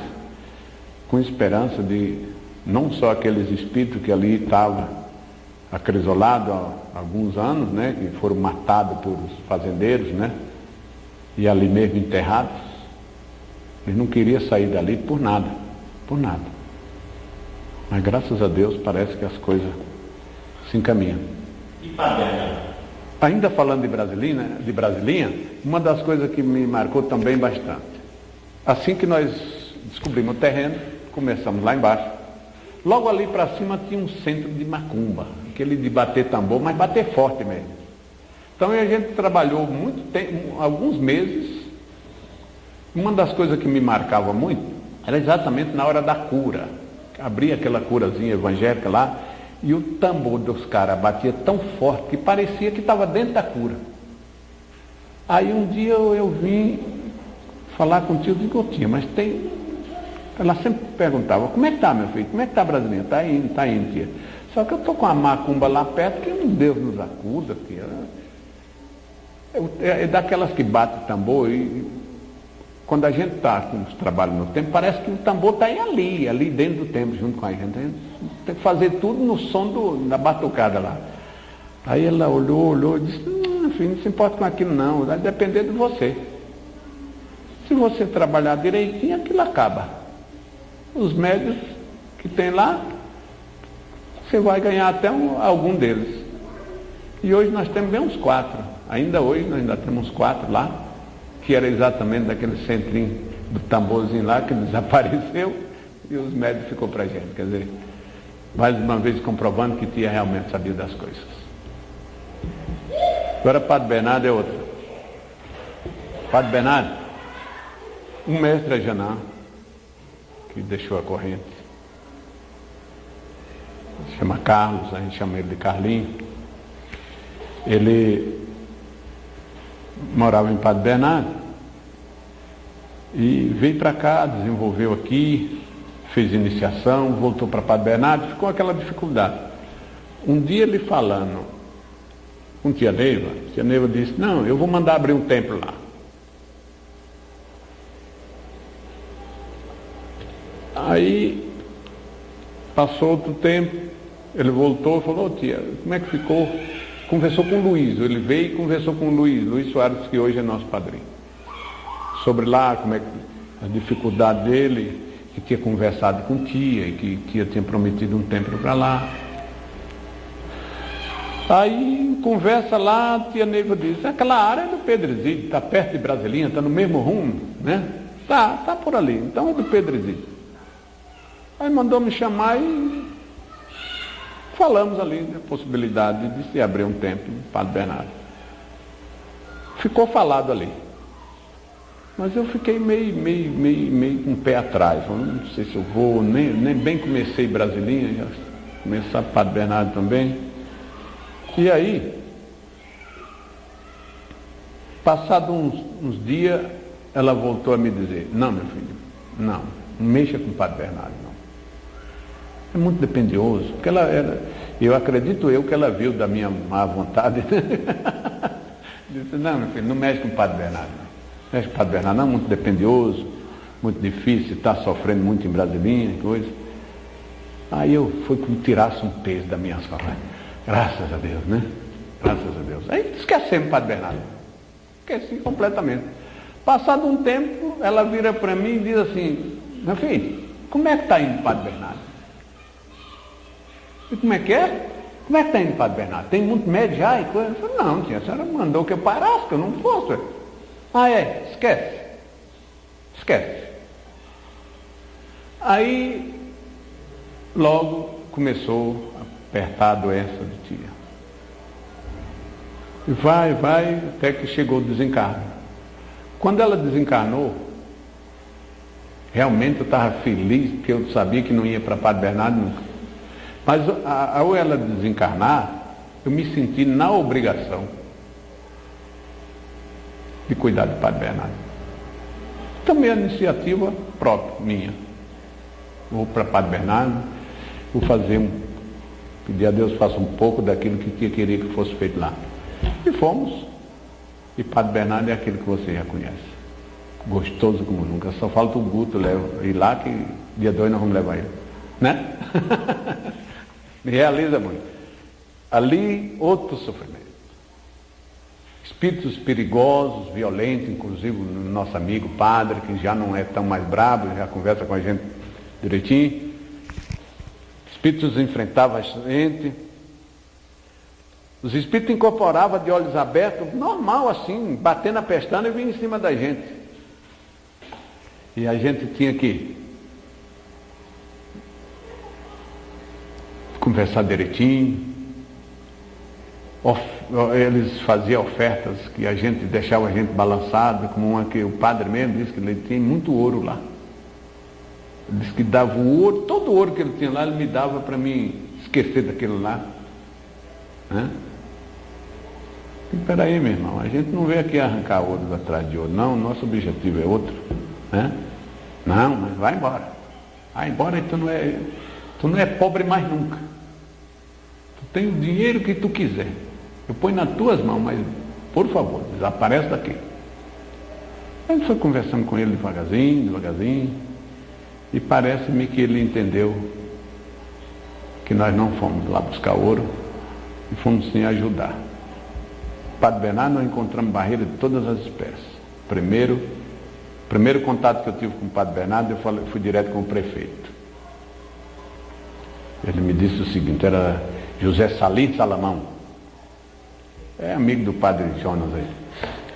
com esperança de não só aqueles espíritos que ali estavam acrisolados há alguns anos, né, que foram matados por fazendeiros, né, e ali mesmo enterrados, eles não queriam sair dali por nada. Mas graças a Deus parece que as coisas se encaminham. E Padre? Ainda falando de Brasilinha, uma das coisas que me marcou também bastante. Assim que nós descobrimos o terreno, começamos lá embaixo. Logo ali para cima tinha um centro de macumba, aquele de bater tambor, mas bater forte mesmo. Então a gente trabalhou muito tempo, alguns meses. Uma das coisas que me marcava muito era exatamente na hora da cura. Abria aquela curazinha evangélica lá, e o tambor dos caras batia tão forte que parecia que estava dentro da cura. Aí um dia eu vim falar com o tio, digo, tia, mas tem... Ela sempre perguntava, como é que está, meu filho? Como é que está a brasileira? Está indo, tia. Só que eu estou com a macumba lá perto, que Deus nos acuda, tia. É daquelas que bate tambor e... Quando a gente está com os trabalhos no templo, parece que o tambor está ali dentro do templo, junto com a gente. A gente tem que fazer tudo no som da batucada lá. Aí ela olhou e disse, filho, não se importa com aquilo não, vai depender de você. Se você trabalhar direitinho, aquilo acaba. Os médios que tem lá, você vai ganhar até algum deles. E hoje nós temos bem uns 4. Ainda hoje nós ainda temos uns 4 lá, que era exatamente daquele centrinho do tamborzinho lá, que desapareceu, e os médicos ficou para a gente. Quer dizer, mais uma vez comprovando que tia realmente sabia das coisas. Agora Padre Bernardo é outro. Padre Bernardo, um mestre Janã, que deixou a corrente, se chama Carlos, a gente chama ele de Carlinho. Ele morava em Padre Bernardo e veio para cá, desenvolveu aqui, fez iniciação, voltou para Padre Bernardo, ficou aquela dificuldade. Um dia ele falando com tia Neiva disse, não, eu vou mandar abrir um templo lá. Aí passou outro tempo, ele voltou e falou, tia, como é que ficou? Conversou com o Luiz, ele veio e conversou com o Luiz Soares, que hoje é nosso padrinho. Sobre lá, como é que a dificuldade dele, que tinha conversado com tia, e que tia tinha prometido um templo para lá. Aí, conversa lá, a tia Neiva disse, aquela área é do Pedro Exídio, está perto de Brasilinha, está no mesmo rumo, né? Tá por ali, então é do Pedro Exídio. Aí mandou me chamar e falamos ali da possibilidade de se abrir um templo no Padre Bernardo. Ficou falado ali. Mas eu fiquei meio com o pé atrás. Eu não sei se eu vou, nem bem comecei Brasilinha, já começar Padre Bernardo também. E aí, passado uns dias, ela voltou a me dizer, não, meu filho, não mexa com o Padre Bernardo, não. É muito dependioso, porque eu acredito que ela viu da minha má vontade. Disse, não, meu filho, não mexe com o Padre Bernardo, não. Mexe com o Padre Bernardo, não, muito dependioso, muito difícil, está sofrendo muito em Brasilinha, coisa. Aí eu fui como tirasse um peso das minhas costas. Graças a Deus, né? Graças a Deus. Aí esquecemos o Padre Bernardo. Esqueci completamente. Passado um tempo, ela vira para mim e diz assim, meu filho, como é que está indo o Padre Bernardo? E como é que é? Como é que está indo o Padre Bernardo? Tem muito médio já e coisa? Eu falei, não, tia, a senhora mandou que eu parasse, que eu não fosse. Ah, é? Esquece. Esquece. Aí, logo começou a apertar a doença de tia. E vai, até que chegou o desencarno. Quando ela desencarnou, realmente eu estava feliz, porque eu sabia que não ia para Padre Bernardo nunca. Mas ao ela desencarnar, eu me senti na obrigação de cuidar do Padre Bernardo. Também a iniciativa própria, minha. Vou para Padre Bernardo, vou pedir a Deus que faça um pouco daquilo que tia queria que fosse feito lá. E fomos. E Padre Bernardo é aquele que você já conhece. Gostoso como nunca. Só falta o Guto ir lá, que dia 2 nós vamos levar ele. Né? Me realiza muito. Ali, outro sofrimento. Espíritos perigosos, violentos, inclusive o nosso amigo padre, que já não é tão mais brabo, já conversa com a gente direitinho. Espíritos enfrentavam a gente. Os espíritos incorporavam de olhos abertos, normal assim, batendo a pestana e vinha em cima da gente. E a gente tinha que conversar direitinho. Eles faziam ofertas que a gente deixava a gente balançado, como uma que o padre mesmo disse que ele tinha muito ouro lá. Ele disse que dava o ouro, todo o ouro que ele tinha lá, ele me dava para mim esquecer daquilo lá. Né? E peraí, meu irmão, a gente não veio aqui arrancar ouro atrás de ouro, não, nosso objetivo é outro. Né? Não, mas vai embora. Vai embora e tu não é pobre mais nunca. Tu tem o dinheiro que tu quiser. Eu ponho nas tuas mãos, mas por favor, desaparece daqui. A gente foi conversando com ele devagarzinho, e parece-me que ele entendeu que nós não fomos lá buscar ouro e fomos sim ajudar. Padre Bernardo, nós encontramos barreira de todas as espécies. Primeiro contato que eu tive com o Padre Bernardo, eu fui direto com o prefeito. Ele me disse o seguinte, era José Salim Salamão. É amigo do Padre Jonas aí,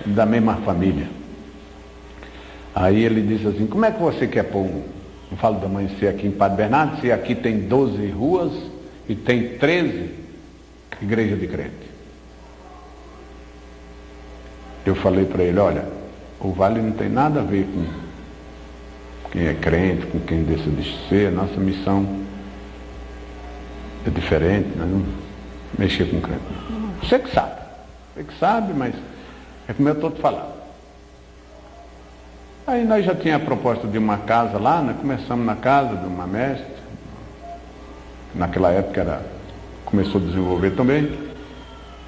da mesma família. Aí ele disse assim, como é que você quer pôr não falo da mãe ser aqui em Padre Bernardo, se aqui tem 12 ruas e tem 13 igrejas de crente. Eu falei para ele, olha, o Vale não tem nada a ver com quem é crente, com quem decide ser, a nossa missão é diferente, nós não mexer com crente. Você que sabe, mas é como eu estou te falando. Aí nós já tínhamos a proposta de uma casa lá, nós começamos na casa de uma mestre, naquela época começou a desenvolver também,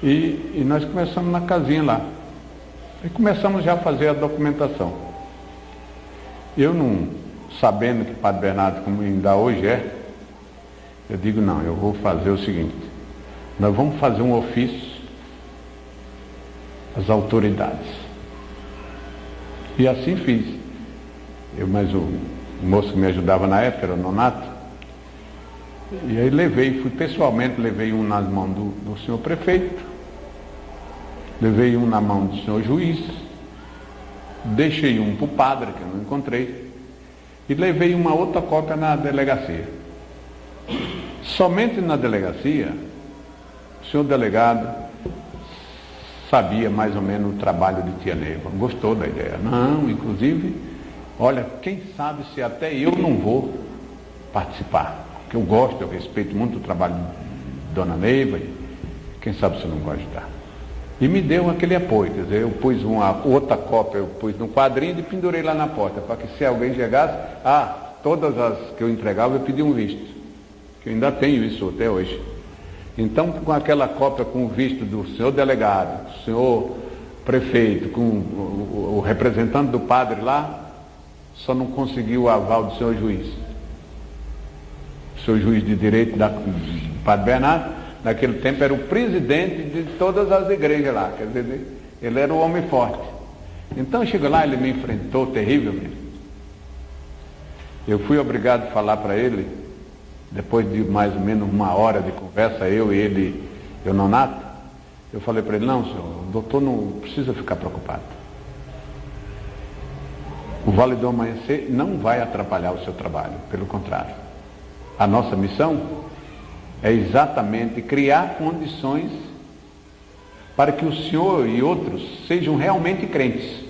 e nós começamos na casinha lá. E começamos já a fazer a documentação. Eu não, sabendo que Padre Bernardo, como ainda hoje eu digo, não, eu vou fazer o seguinte, nós vamos fazer um ofício às autoridades. E assim fiz. Mas o moço que me ajudava na época era o Nonato. E aí fui pessoalmente, levei um nas mãos do senhor prefeito, levei um na mão do senhor juiz, deixei um para o padre, que eu não encontrei, e levei uma outra cópia na delegacia. Somente na delegacia, o senhor delegado sabia mais ou menos o trabalho de tia Neiva, gostou da ideia. Não, inclusive, olha, quem sabe se até eu não vou participar, porque eu gosto, eu respeito muito o trabalho de dona Neiva, e quem sabe se eu não vou ajudar. E me deu aquele apoio, quer dizer, eu pus uma outra cópia, eu pus num quadrinho e pendurei lá na porta, para que se alguém chegasse, todas as que eu entregava eu pedi um visto, que eu ainda tenho isso até hoje. Então, com aquela cópia com o visto do senhor delegado, do senhor prefeito, com o representante do padre lá, só não conseguiu o aval do senhor juiz. O senhor juiz de direito do padre Bernardo, naquele tempo era o presidente de todas as igrejas lá, quer dizer, ele era o homem forte. Então, chegou lá, ele me enfrentou terrivelmente. Eu fui obrigado a falar para ele, depois de mais ou menos uma hora de conversa, eu e ele, eu nonato, eu falei para ele, não, senhor, o doutor não precisa ficar preocupado. O Vale do Amanhecer não vai atrapalhar o seu trabalho, pelo contrário. A nossa missão é exatamente criar condições para que o senhor e outros sejam realmente crentes.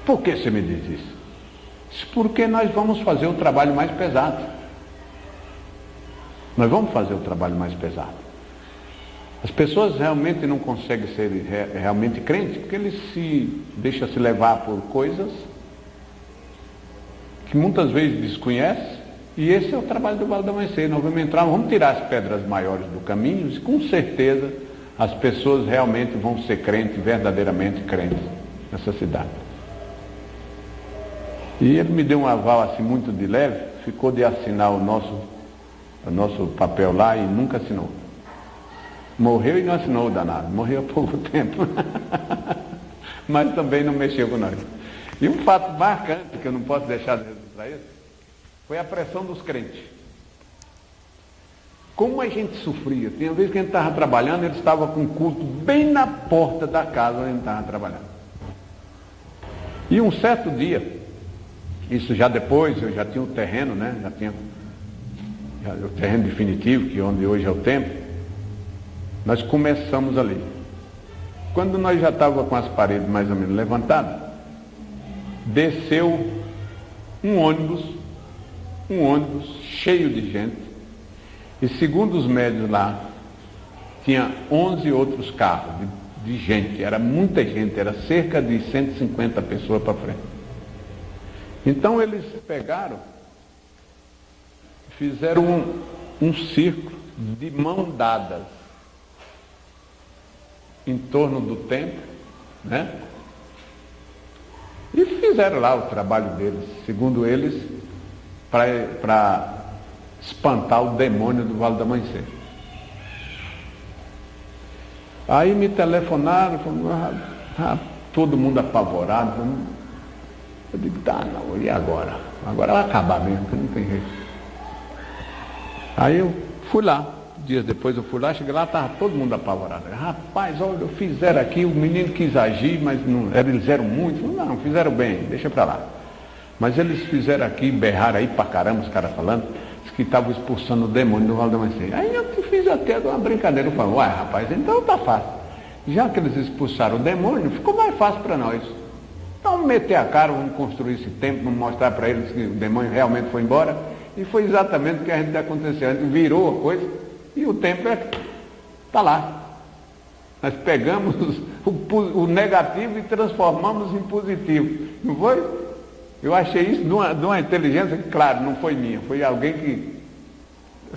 Por que você me diz isso? Porque nós vamos fazer o trabalho mais pesado. Nós vamos fazer o trabalho mais pesado. As pessoas realmente não conseguem ser realmente crentes porque eles se deixam se levar por coisas que muitas vezes desconhecem. E esse é o trabalho do Vale do Amanhecer. Nós vamos entrar, vamos tirar as pedras maiores do caminho e com certeza as pessoas realmente vão ser crentes, verdadeiramente crentes nessa cidade. E ele me deu um aval assim muito de leve, ficou de assinar o nosso papel lá e nunca assinou. Morreu e não assinou o danado, morreu há pouco tempo. Mas também não mexeu com nós. E um fato marcante que eu não posso deixar de registrar isso, foi a pressão dos crentes. Como a gente sofria. Tinha vezes que a gente estava trabalhando, ele estava com culto bem na porta da casa onde a gente estava trabalhando. E um certo dia, isso já depois, eu já tinha o terreno, né? Já tinha o terreno definitivo, que é onde hoje é o templo. Nós começamos ali. Quando nós já estávamos com as paredes mais ou menos levantadas, desceu um ônibus cheio de gente, e segundo os médios lá, tinha 11 outros carros de gente, era muita gente, era cerca de 150 pessoas para frente. Então eles pegaram, fizeram um círculo de mãos dadas em torno do templo, né? E fizeram lá o trabalho deles, segundo eles, para espantar o demônio do Vale do Amanhecer. Aí me telefonaram, todo mundo apavorado. Eu digo, não, e agora? Agora vai acabar mesmo, que não tem jeito. Aí eu fui lá, dias depois eu fui lá, cheguei lá, estava todo mundo apavorado. Rapaz, olha, fizeram aqui, o menino quis agir, mas não, eles eram muitos. Não, fizeram bem, deixa para lá. Mas eles fizeram aqui, berraram aí pra caramba, os caras falando, que estavam expulsando o demônio do Vale do Amanhecer. Aí eu fiz até uma brincadeira, eu falei, uai rapaz, então tá fácil. Já que eles expulsaram o demônio, ficou mais fácil para nós. Então meter a cara, vamos construir esse templo, vamos mostrar para eles que o demônio realmente foi embora. E foi exatamente o que a gente aconteceu. A gente virou a coisa e o templo está lá. Nós pegamos o negativo e transformamos em positivo. Não foi? Eu achei isso de uma inteligência que, claro, não foi minha. Foi alguém que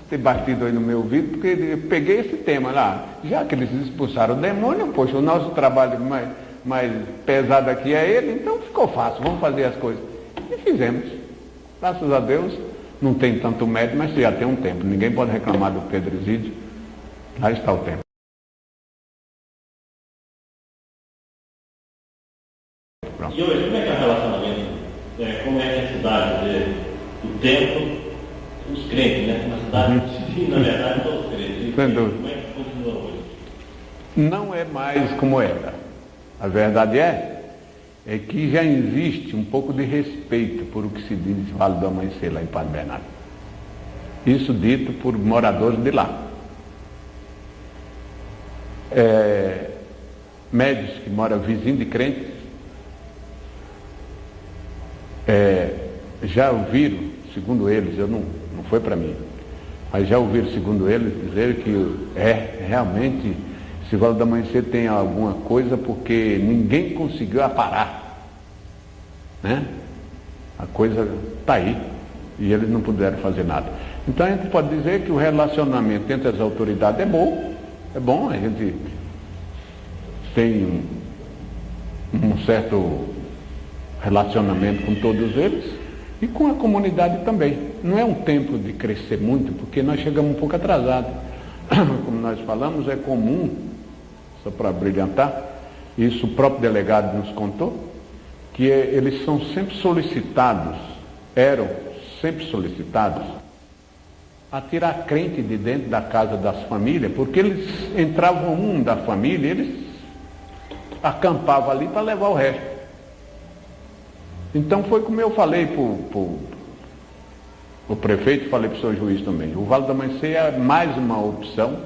ter batido aí no meu ouvido, porque eu peguei esse tema lá. Já que eles expulsaram o demônio, poxa, o nosso trabalho mais pesado aqui é ele, então ficou fácil, vamos fazer as coisas. E fizemos. Graças a Deus, não tem tanto mérito, mas já tem um tempo. Ninguém pode reclamar do Pedro Isídio. Lá está o tempo. E hoje, como é que é o relacionamento? Como é que a cidade vê o templo, os crentes, né? Uma cidade, sim, na verdade, são os crentes. Como é que continua hoje? Não é mais como era. A verdade é é que já existe um pouco de respeito por o que se diz Vale do Amanhecer lá em Padre Bernardo. Isso dito por moradores de lá. Médios que moram vizinho de crentes, já ouviram, segundo eles, não foi para mim, mas já ouviram, segundo eles, dizer que realmente esse Vale do Amanhecer tem alguma coisa porque ninguém conseguiu aparar, né? A coisa está aí e eles não puderam fazer nada. Então a gente pode dizer que o relacionamento entre as autoridades é bom, a gente tem um certo relacionamento com todos eles e com a comunidade também. Não é um tempo de crescer muito, porque nós chegamos um pouco atrasados. Como nós falamos, é comum, só para brilhantar, isso o próprio delegado nos contou, que eles são sempre solicitados, eram sempre solicitados, a tirar crente de dentro da casa das famílias, porque eles entravam um da família, eles acampavam ali para levar o resto. Então foi como eu falei para o prefeito, falei para o seu juiz também, o Vale do Amanhecer é mais uma opção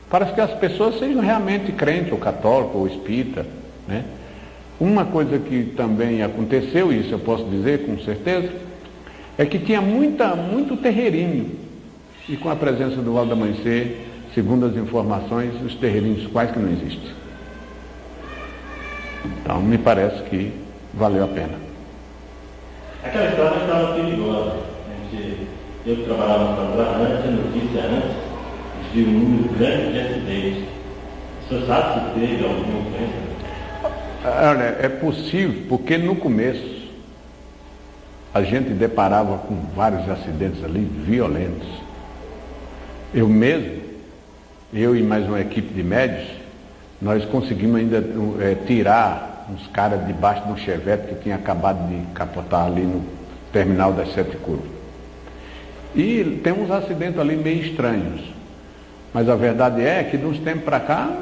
para que as pessoas sejam realmente crentes, ou católicos, ou espírita, né? Uma coisa que também aconteceu, isso eu posso dizer com certeza, é que tinha muito terreirinho, e com a presença do Vale do Amanhecer, segundo as informações, os terreirinhos quase que não existem. Então me parece que valeu a pena. Aquela história estava perigosa. Eu que trabalhava no Canadá antes, a notícia antes, de um número grande de acidentes. O senhor sabe se teve alguma influência? Olha, é possível, porque no começo a gente deparava com vários acidentes ali violentos. Eu e mais uma equipe de médicos, nós conseguimos ainda tirar uns caras debaixo de um chevette que tinha acabado de capotar ali no terminal das 7 curvas. E tem uns acidentes ali meio estranhos. Mas a verdade é que de uns tempos para cá,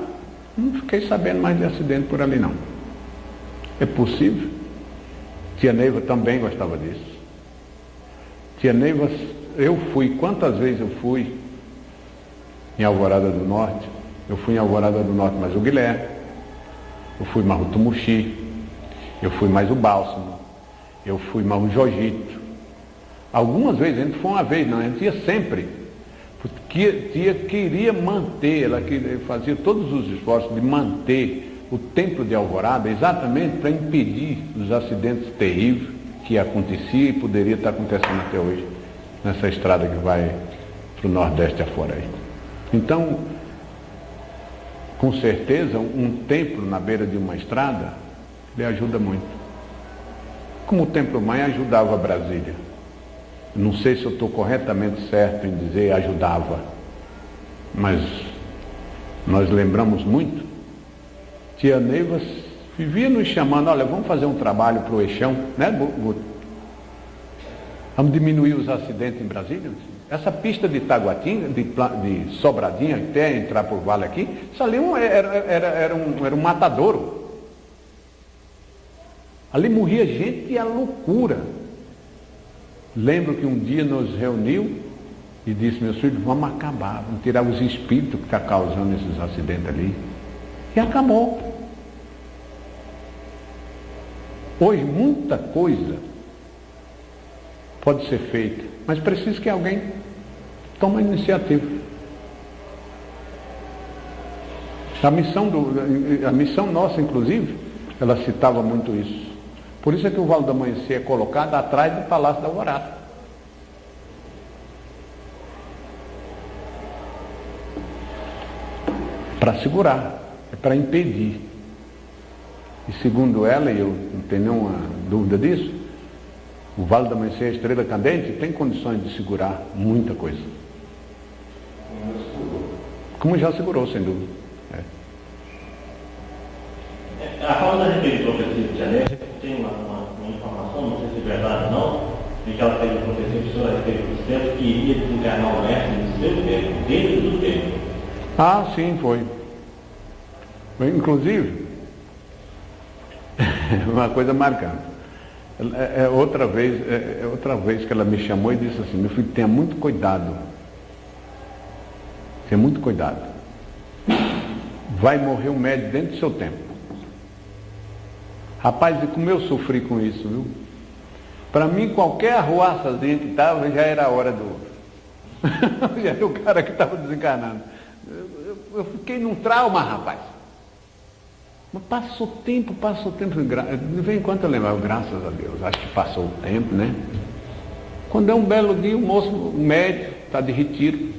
não fiquei sabendo mais de acidente por ali não. É possível. Tia Neiva também gostava disso. Tia Neiva, quantas vezes eu fui em Alvorada do Norte? Eu fui em Alvorada do Norte mais o Guilherme, eu fui mais o Tumuxi, eu fui mais o Bálsamo, eu fui mais o Jojito. Algumas vezes, a gente foi uma vez, não, a gente ia sempre. Porque tia queria manter, ela fazia todos os esforços de manter o templo de Alvorada exatamente para impedir os acidentes terríveis que aconteciam e poderia estar acontecendo até hoje nessa estrada que vai para o Nordeste afora aí. Então, com certeza, um templo na beira de uma estrada, ele ajuda muito. Como o Templo Mãe ajudava Brasília. Não sei se eu estou corretamente certo em dizer ajudava, mas nós lembramos muito. Tia Neiva vivia nos chamando, olha, vamos fazer um trabalho para o Eixão, né? Vamos diminuir os acidentes em Brasília. Essa pista de Taguatinga, de Sobradinha, até entrar por Vale aqui, isso ali era um matadouro. Ali morria gente e a loucura. Lembro que um dia nos reuniu e disse, meus filhos, vamos acabar, vamos tirar os espíritos que estão causando esses acidentes ali. E acabou. Hoje muita coisa pode ser feita, mas precisa que alguém tome a iniciativa. A missão nossa, inclusive, ela citava muito isso. Por isso é que o Vale do Amanhecer é colocado atrás do Palácio da Alvorada. Para segurar, é para impedir. E segundo ela, e eu não tenho nenhuma dúvida disso, o Vale do Amanhecer, a Estrela Cadente, tem condições de segurar muita coisa. Como já segurou, sem dúvida. A Paula representou para Rio de Janeiro, tem uma informação, não sei se é verdade ou não, de que ela teve uma professora a respeito dos tempos que iria desencarnar o mestre no seu tempo, dentro do tempo. Ah, sim, foi. Inclusive, Uma coisa marcante. Outra vez que ela me chamou e disse assim: meu filho, tenha muito cuidado. Tenha muito cuidado. Vai morrer um médico dentro do seu tempo. Rapaz, e como eu sofri com isso, viu? Para mim, qualquer arruaçazinha que estava, já era a hora do... já era o cara que estava desencarnando. Eu fiquei num trauma, rapaz. Mas passou tempo. De vez em quando eu lembrava, graças a Deus, acho que passou o tempo, né? Quando é um belo dia, o médico está de retiro.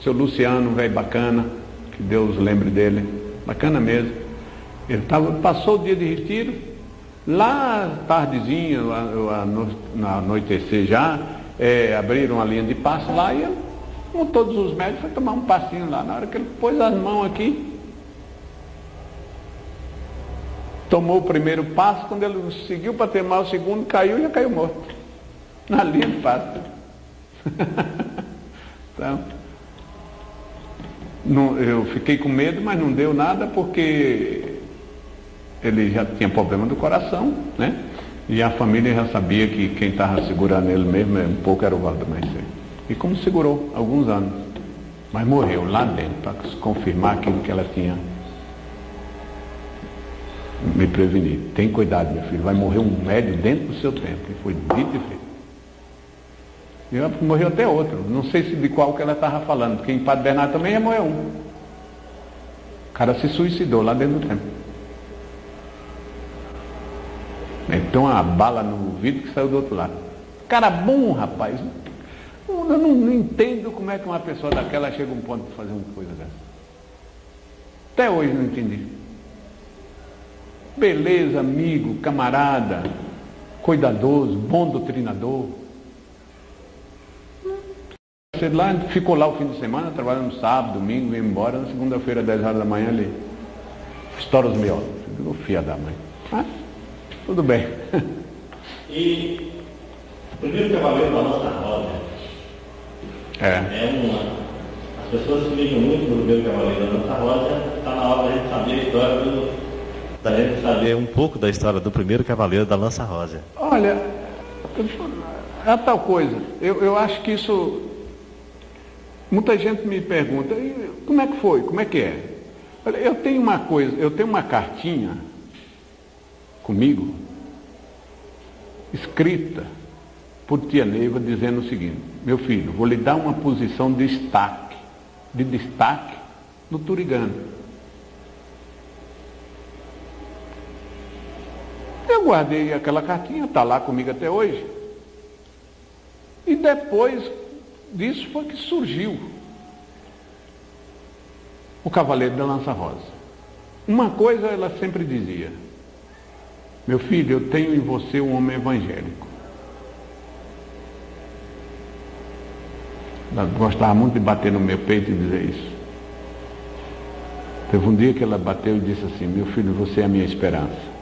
Seu Luciano, um velho bacana, que Deus lembre dele, bacana mesmo. Ele passou o dia de retiro, lá tardezinha, no anoitecer já, abriram a linha de passe lá e ele, como todos os médicos, foi tomar um passinho lá. Na hora que ele pôs as mãos aqui, tomou o primeiro passo, quando ele seguiu para terminar o segundo, caiu e já caiu morto. Na linha de passe. Então, eu fiquei com medo, mas não deu nada, porque ele já tinha problema do coração, né? E a família já sabia que quem estava segurando ele mesmo um pouco era o Valdemar. E como segurou alguns anos, mas morreu lá dentro, para confirmar aquilo que ela tinha me prevenido. Tem cuidado, meu filho, vai morrer um médio dentro do seu tempo. E foi dito e feito. E morreu até outro, não sei se de qual que ela estava falando, porque em Padre Bernardo também ia morrer um. O cara se suicidou lá dentro do templo. Então a bala no vidro que saiu do outro lado. Cara bom, rapaz. Eu não entendo como é que uma pessoa daquela chega a um ponto de fazer uma coisa dessa. Até hoje não entendi. Beleza, amigo, camarada, cuidadoso, bom doutrinador. Lá, ficou lá o fim de semana, trabalhando sábado, domingo, veio embora, na segunda-feira, 10 horas da manhã, ele estoura os miolos. Ficou filha da mãe. Ah, tudo bem. E o primeiro cavaleiro da nossa roda as pessoas se ligam muito no primeiro cavaleiro da nossa roda, está na hora da gente saber a história da gente saber um pouco da história do primeiro cavaleiro da Lança Rosa. Olha, é tal coisa. Eu acho que isso... Muita gente me pergunta, como é que foi? Como é que é? Olha, eu tenho uma cartinha comigo, escrita por tia Neiva, dizendo o seguinte: meu filho, vou lhe dar uma posição de destaque no Turigano. Eu guardei aquela cartinha, está lá comigo até hoje. E depois disso foi que surgiu o Cavaleiro da Lança Rosa. Uma coisa ela sempre dizia: meu filho, eu tenho em você um homem evangélico. Ela gostava muito de bater no meu peito e dizer isso. Teve um dia que ela bateu e disse assim: meu filho, você é a minha esperança.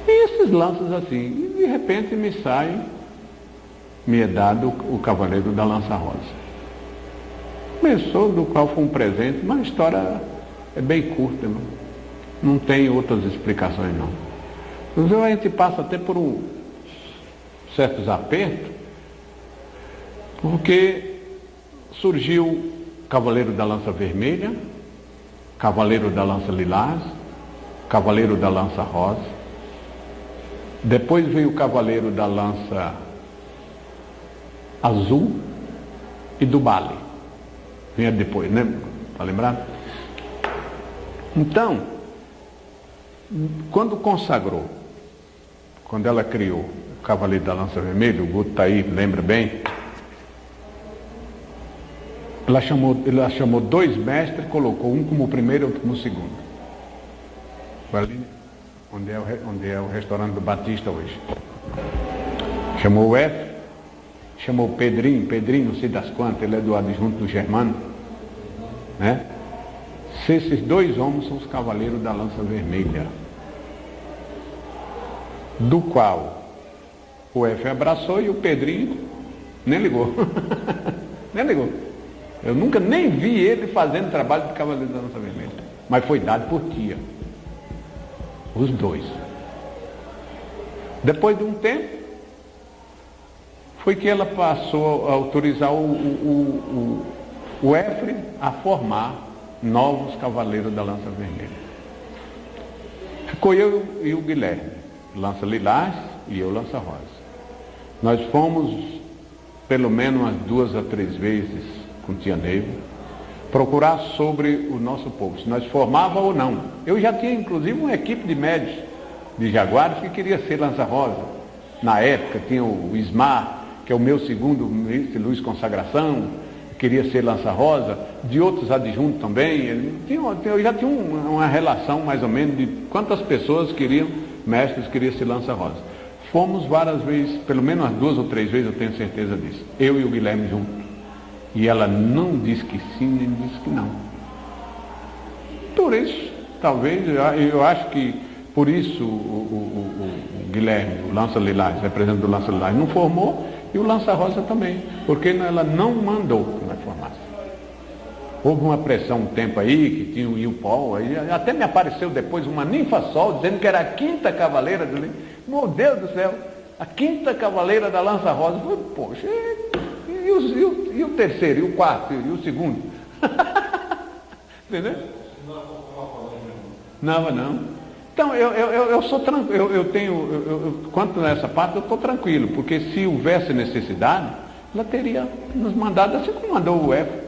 E esses lances assim, e de repente me é dado o Cavaleiro da Lança Rosa. Começou, do qual foi um presente, mas a história é bem curta, não tem outras explicações não. Inclusive a gente passa até por certos apertos, porque surgiu Cavaleiro da Lança Vermelha, Cavaleiro da Lança Lilás, Cavaleiro da Lança Rosa, depois veio o Cavaleiro da Lança Azul e do Bale. Vinha depois, né? Está lembrado? Então, quando consagrou, quando ela criou o Cavaleiro da Lança Vermelha, o Guto está aí, lembra bem? Ela chamou 2 mestres, colocou um como primeiro e outro como segundo. Foi ali onde é o restaurante do Batista hoje. Chamou o F, chamou o Pedrinho, não sei das quantas, ele é do adjunto do Germano, né? Esses 2 homens são os Cavaleiros da Lança Vermelha, do qual o F abraçou e o Pedrinho nem ligou. Nem ligou. Eu nunca nem vi ele fazendo trabalho de Cavaleiro da Lança Vermelha, mas foi dado por tia. os dois. Depois de um tempo, foi que ela passou a autorizar o Efre a formar novos cavaleiros da Lança Vermelha. Ficou eu e o Guilherme, Lança Lilás, e eu, Lança Rosa. Nós fomos pelo menos umas 2 a 3 vezes com tia Neiva procurar sobre o nosso povo, se nós formava ou não. Eu já tinha inclusive uma equipe de médios de Jaguares que queria ser Lança Rosa. Na época tinha o Ismar, que é o meu segundo mestre Luiz Consagração, queria ser Lança Rosa, de outros adjuntos também. Eu já tinha uma relação mais ou menos de quantas pessoas mestres queriam ser Lança Rosa. Fomos várias vezes, pelo menos umas 2 ou 3 vezes, eu tenho certeza disso. Eu e o Guilherme juntos. E ela não disse que sim, nem disse que não. Por isso, talvez, eu acho que por isso o Guilherme, o Lança Lilás, representante do Lança Lilás, não formou, e o Lança Rosa também, porque ela não mandou que nós formássemos. Houve uma pressão um tempo aí, que tinha o Ilpol, aí até me apareceu depois uma ninfa-sol, dizendo que era a 5ª cavaleira do... Meu Deus do céu, a 5ª cavaleira da Lança Rosa. Eu falei, poxa, e o terceiro, e o quarto, e o segundo? Entendeu? Não. Então, eu sou tranquilo, quanto a essa parte, eu estou tranquilo, porque se houvesse necessidade, ela teria nos mandado, assim como mandou o Efre.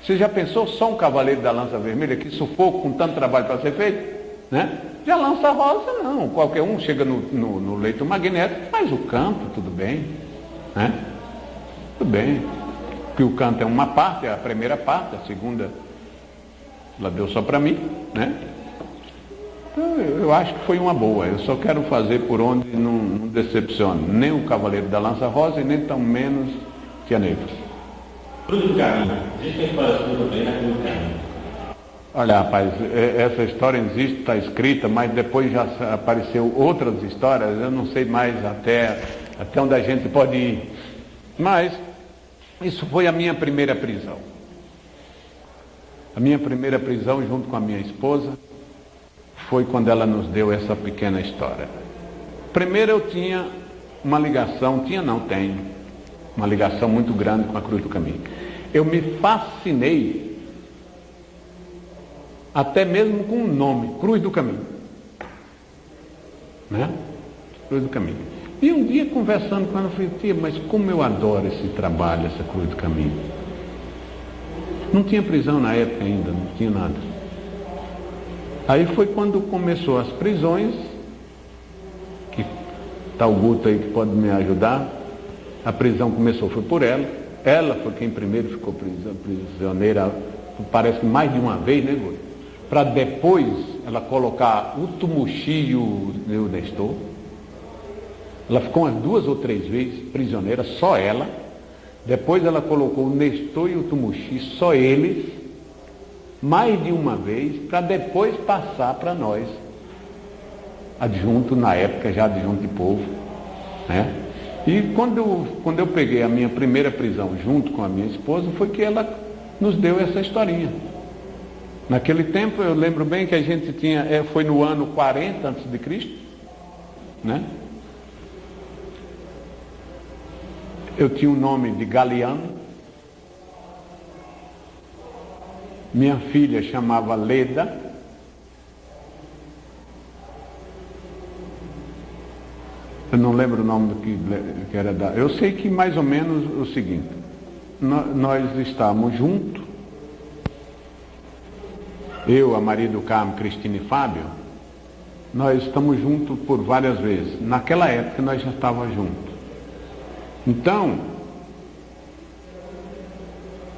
Você já pensou só um cavaleiro da Lança Vermelha, que sufoco com tanto trabalho para ser feito? Né? Já Lança Rosa, não. Qualquer um chega no leito magnético, faz o canto, tudo bem. Né? Tudo bem. Porque o canto é uma parte, é a primeira parte, a segunda ela deu só para mim, né? Então, eu acho que foi uma boa. Eu só quero fazer por onde não decepcione nem o cavaleiro da Lança Rosa e nem tão menos tia Neiva. Cruz do Caminho. A gente tem histórias tudo bem na Cruz do Caminho. Olha, rapaz, essa história existe, está escrita, mas depois já apareceu outras histórias, eu não sei mais até onde a gente pode ir. Mas isso foi a minha primeira prisão. A minha primeira prisão junto com a minha esposa foi quando ela nos deu essa pequena história. Primeiro eu tinha uma ligação, tenho uma ligação muito grande com a Cruz do Caminho. Eu me fascinei até mesmo com o nome, Cruz do Caminho. Né? Cruz do Caminho. E um dia conversando com ela, eu falei, tia, mas como eu adoro esse trabalho, essa Cruz do Caminho. Não tinha prisão na época ainda, não tinha nada. Aí foi quando começou as prisões, que está o Guto aí que pode me ajudar. A prisão começou, foi por ela. Ela foi quem primeiro ficou prisioneira, parece que mais de uma vez, né, Guto? Para depois ela colocar o Tumuxi e o Nestor. Ela ficou umas 2 ou 3 vezes prisioneira, só ela. Depois ela colocou o Nestor e o Tumuxi, só eles, mais de uma vez, para depois passar para nós, adjunto, na época já adjunto de povo. Né? E quando eu peguei a minha primeira prisão junto com a minha esposa, foi que ela nos deu essa historinha. Naquele tempo, eu lembro bem que a gente tinha, foi no ano 40 a.C., né? Eu tinha o nome de Galiano. Minha filha chamava Leda. Eu não lembro o nome do que era da... Eu sei que mais ou menos o seguinte, nós estávamos juntos, eu, a Maria do Carmo, Cristina e Fábio, nós estamos juntos por várias vezes. Naquela época nós já estávamos juntos. Então,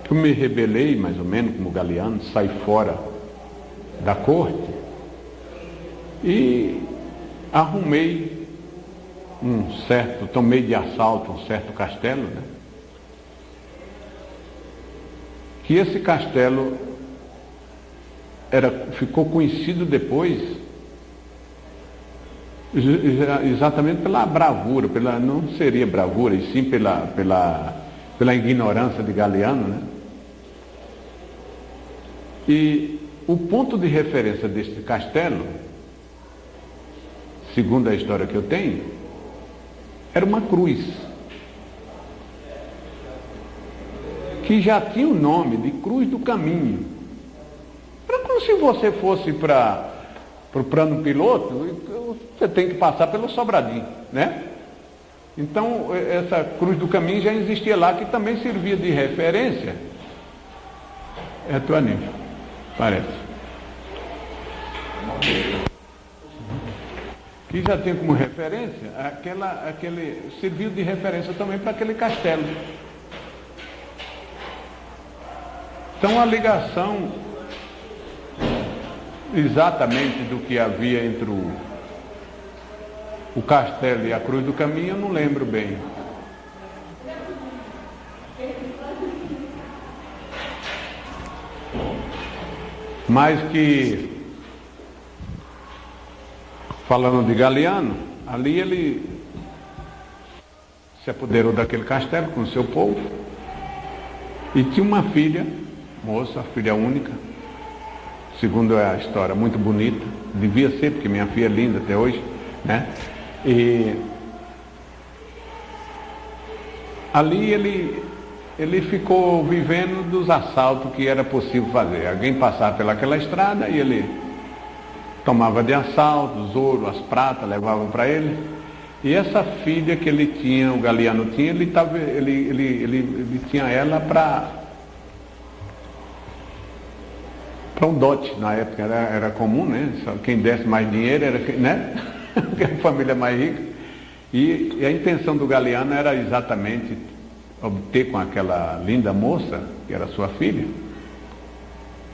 eu me rebelei, mais ou menos, como Galiano, saí fora da corte e arrumei tomei de assalto um certo castelo, né? Que esse castelo ficou conhecido depois exatamente pela bravura, não seria bravura, e sim pela ignorância de Galiano, né? E o ponto de referência deste castelo segundo a história que eu tenho, era uma cruz, que já tinha o nome de Cruz do Caminho. Era como se você fosse para o plano piloto, você tem que passar pelo Sobradinho, né? Então, essa Cruz do Caminho já existia lá, que também servia de referência. É tua nível, parece. Que já tem como referência, serviu de referência também para aquele castelo. Então, a ligação exatamente do que havia entre o castelo e a Cruz do Caminho, eu não lembro bem. Mas que, falando de Galiano, ali ele se apoderou daquele castelo com o seu povo e tinha uma filha, moça, filha única, segundo a história, muito bonita, devia ser, porque minha filha é linda até hoje, né? E ali ele ficou vivendo dos assaltos que era possível fazer. Alguém passava pelaquela estrada e ele tomava de assalto, os ouros, as pratas, levavam para ele. E essa filha que ele tinha, o Galiano tinha, ele tinha ela para um dote. Na época era comum, né? Só quem desse mais dinheiro era, né? A família mais rica. E a intenção do Galiano era exatamente obter com aquela linda moça, que era sua filha,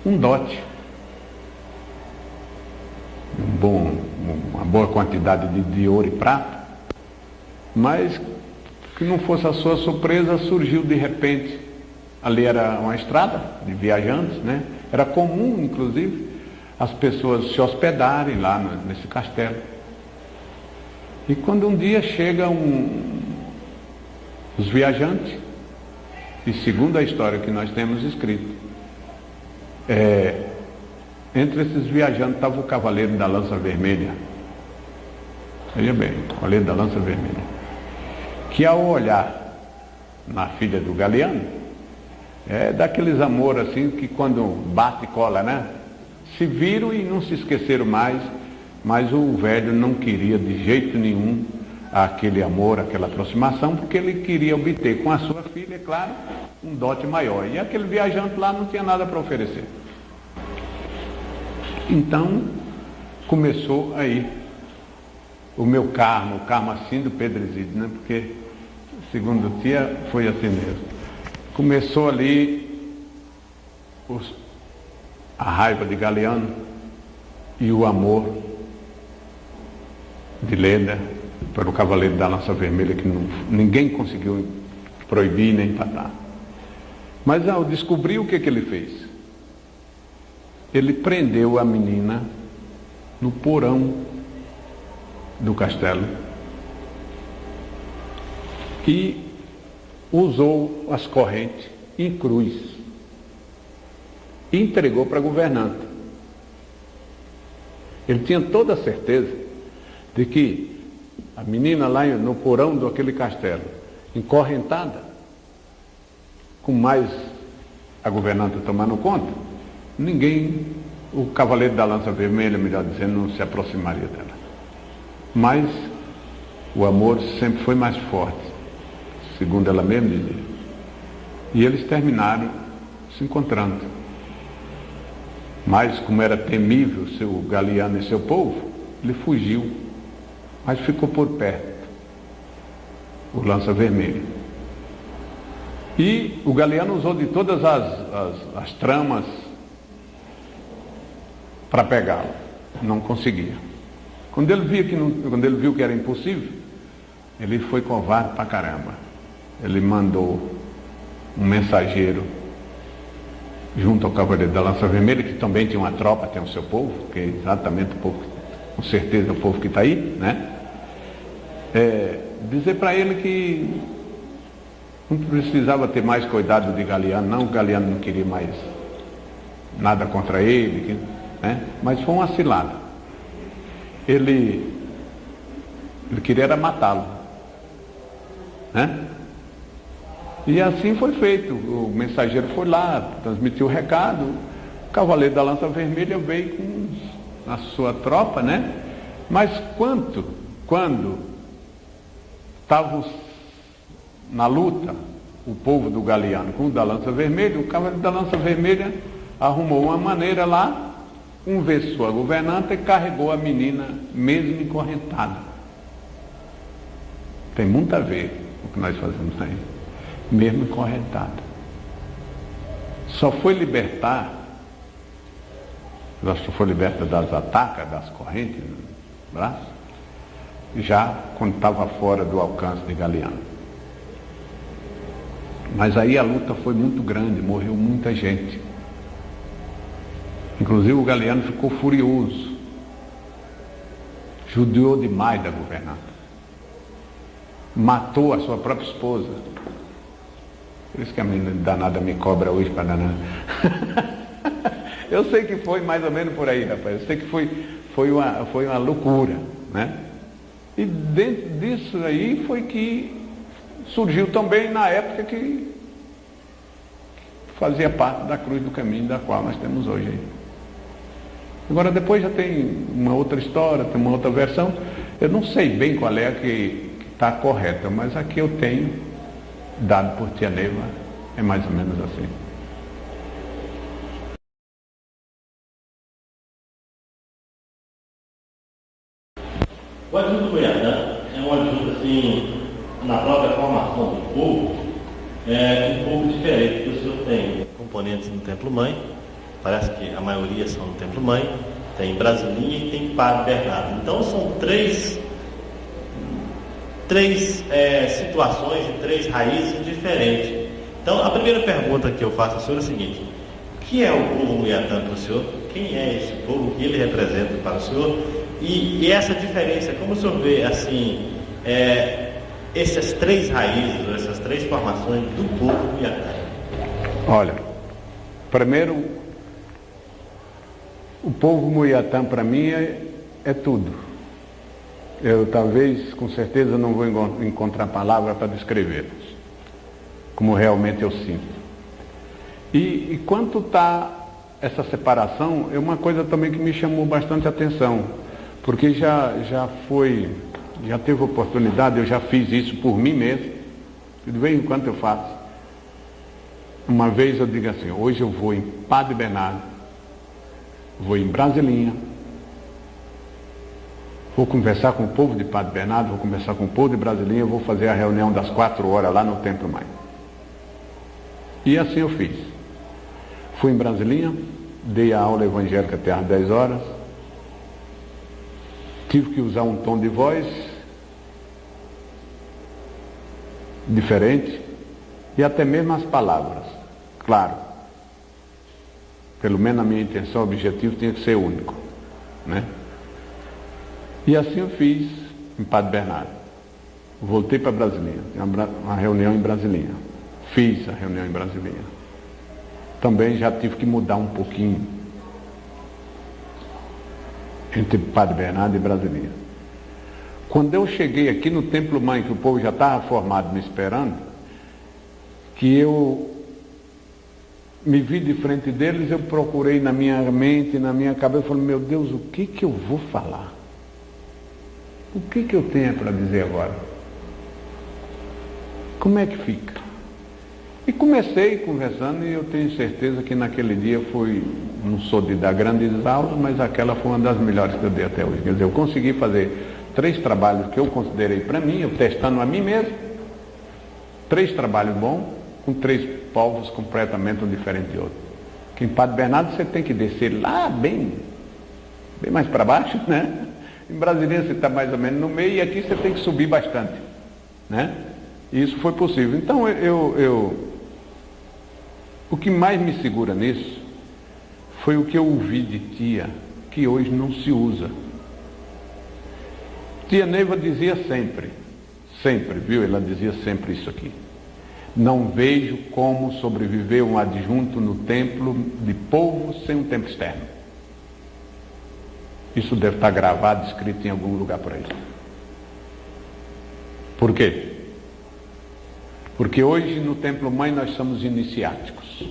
um dote. Uma boa quantidade de ouro e prata. Mas, que não fosse a sua surpresa, surgiu de repente, ali era uma estrada de viajantes, né? Era comum, inclusive, as pessoas se hospedarem lá nesse castelo. E quando um dia chega os viajantes, e segundo a história que nós temos escrito, entre esses viajantes estava o cavaleiro da lança vermelha. Veja bem, o cavaleiro da lança vermelha, que ao olhar na filha do Galiano, daqueles amor assim, que quando bate e cola, né? Se viram e não se esqueceram mais, mas o velho não queria de jeito nenhum aquele amor, aquela aproximação, porque ele queria obter com a sua filha, é claro, um dote maior. E aquele viajante lá não tinha nada para oferecer. Então, começou aí o meu karma, o karma assim do Pedro Exídio, né? Porque, segundo tia, foi assim mesmo. Começou ali a raiva de Galiano e o amor de Leda pelo cavaleiro da lança vermelha, que ninguém conseguiu proibir nem tratar. Mas ao descobrir, o que ele fez? Ele prendeu a menina no porão do castelo e usou as correntes em cruz e entregou para a governanta. Ele tinha toda a certeza de que a menina lá no porão daquele castelo, encorrentada, com mais a governanta tomando conta, o cavaleiro da lança vermelha, melhor dizendo, não se aproximaria dela. Mas o amor sempre foi mais forte, segundo ela mesma dizia. E eles terminaram se encontrando. Mas, como era temível seu Galiano e seu povo, ele fugiu, mas ficou por perto, o lança vermelho. E o Galiano usou de todas as tramas para pegá-lo. Não conseguia. Quando ele viu que era impossível, ele foi covarde pra caramba. Ele mandou um mensageiro junto ao cavaleiro da lança vermelha, que também tinha uma tropa, tem o seu povo, que é exatamente o povo, com certeza, o povo que está aí, né? Dizer para ele que não precisava ter mais cuidado de Galiano, não, o Galiano não queria mais nada contra ele, né? Mas foi uma cilada. Ele Ele queria era matá-lo, né? E assim foi feito. O mensageiro foi lá, transmitiu o recado. O cavaleiro da Lança Vermelha veio com a sua tropa, né? Mas quando estavam na luta, o povo do Galiano com o da Lança Vermelha, o cavaleiro da Lança Vermelha arrumou uma maneira lá, conversou a governanta e carregou a menina mesmo encorrentada. Tem muito a ver com o que nós fazemos aí. Mesmo encorrentada. Só foi libertar, ela só foi liberta das atacas, das correntes no braço, já quando estava fora do alcance de Galiano. Mas aí a luta foi muito grande, morreu muita gente. Inclusive o Galiano ficou furioso, judiou demais da governanta, matou a sua própria esposa. Por isso que a menina danada me cobra hoje para danar. Eu sei que foi mais ou menos por aí, rapaz. Eu sei que foi uma loucura, né? E dentro disso aí foi que surgiu também na época que fazia parte da cruz do caminho da qual nós temos hoje aí. Agora depois já tem uma outra história, tem uma outra versão. Eu não sei bem qual é a que está correta, mas a que eu tenho dado por tia Neiva é mais ou menos assim. O adjunto Goiatã é um adjunto, assim, na própria formação do povo, um pouco diferente do que o senhor tem. Componentes no Templo Mãe, parece que a maioria são no Templo Mãe, tem Brasilinha e tem Padre Bernardo. Então são três situações e três raízes diferentes. Então a primeira pergunta que eu faço ao senhor é a seguinte: o que é o povo Muiatã para o senhor? Quem é esse povo? O que ele representa para o senhor? E essa diferença, como o senhor vê assim, essas três raízes, essas três formações do povo Muiatã? Olha, primeiro, o povo Muiatã para mim é tudo. Eu talvez, com certeza, não vou encontrar palavra para descrevê-los, como realmente eu sinto. E quanto está essa separação, é uma coisa também que me chamou bastante atenção, porque já teve oportunidade, eu já fiz isso por mim mesmo, de vez em quando eu faço. Uma vez eu digo assim: hoje eu vou em Padre Bernardo, vou em Brasilinha, vou conversar com o povo de Padre Bernardo, vou conversar com o povo de Brasilinha, vou fazer a reunião das 4 horas lá no Templo Mãe. E assim eu fiz. Fui em Brasilinha, dei a aula evangélica até às 10 horas, tive que usar um tom de voz diferente e até mesmo as palavras. Claro, pelo menos a minha intenção, o objetivo tinha que ser único, né? E assim eu fiz em Padre Bernardo. Voltei para Brasilinha, uma reunião em Brasilinha. Fiz a reunião em Brasilinha. Também já tive que mudar um pouquinho entre Padre Bernardo e Brasilinha. Quando eu cheguei aqui no Templo Mãe, que o povo já estava formado me esperando, que eu me vi de frente deles, eu procurei na minha mente, na minha cabeça, falei: meu Deus, o que eu vou falar? O que eu tenho para dizer agora? Como é que fica? E comecei conversando, e eu tenho certeza que naquele dia não sou de dar grandes aulas, mas aquela foi uma das melhores que eu dei até hoje. Quer dizer, eu consegui fazer 3 trabalhos que eu considerei para mim, eu testando a mim mesmo, 3 trabalhos bons, com 3 povos completamente um diferente de outro. Que em Padre Bernardo você tem que descer lá bem mais para baixo, né? Em Brasilinha você está mais ou menos no meio, e aqui você tem que subir bastante, né? E isso foi possível. Então o que mais me segura nisso foi o que eu ouvi de tia, que hoje não se usa. Tia Neiva dizia sempre, viu? Ela dizia sempre isso aqui: não vejo como sobreviver um adjunto no templo de povo sem um templo externo. Isso deve estar gravado, escrito em algum lugar por aí. Por quê? Porque hoje no Templo Mãe nós somos iniciáticos.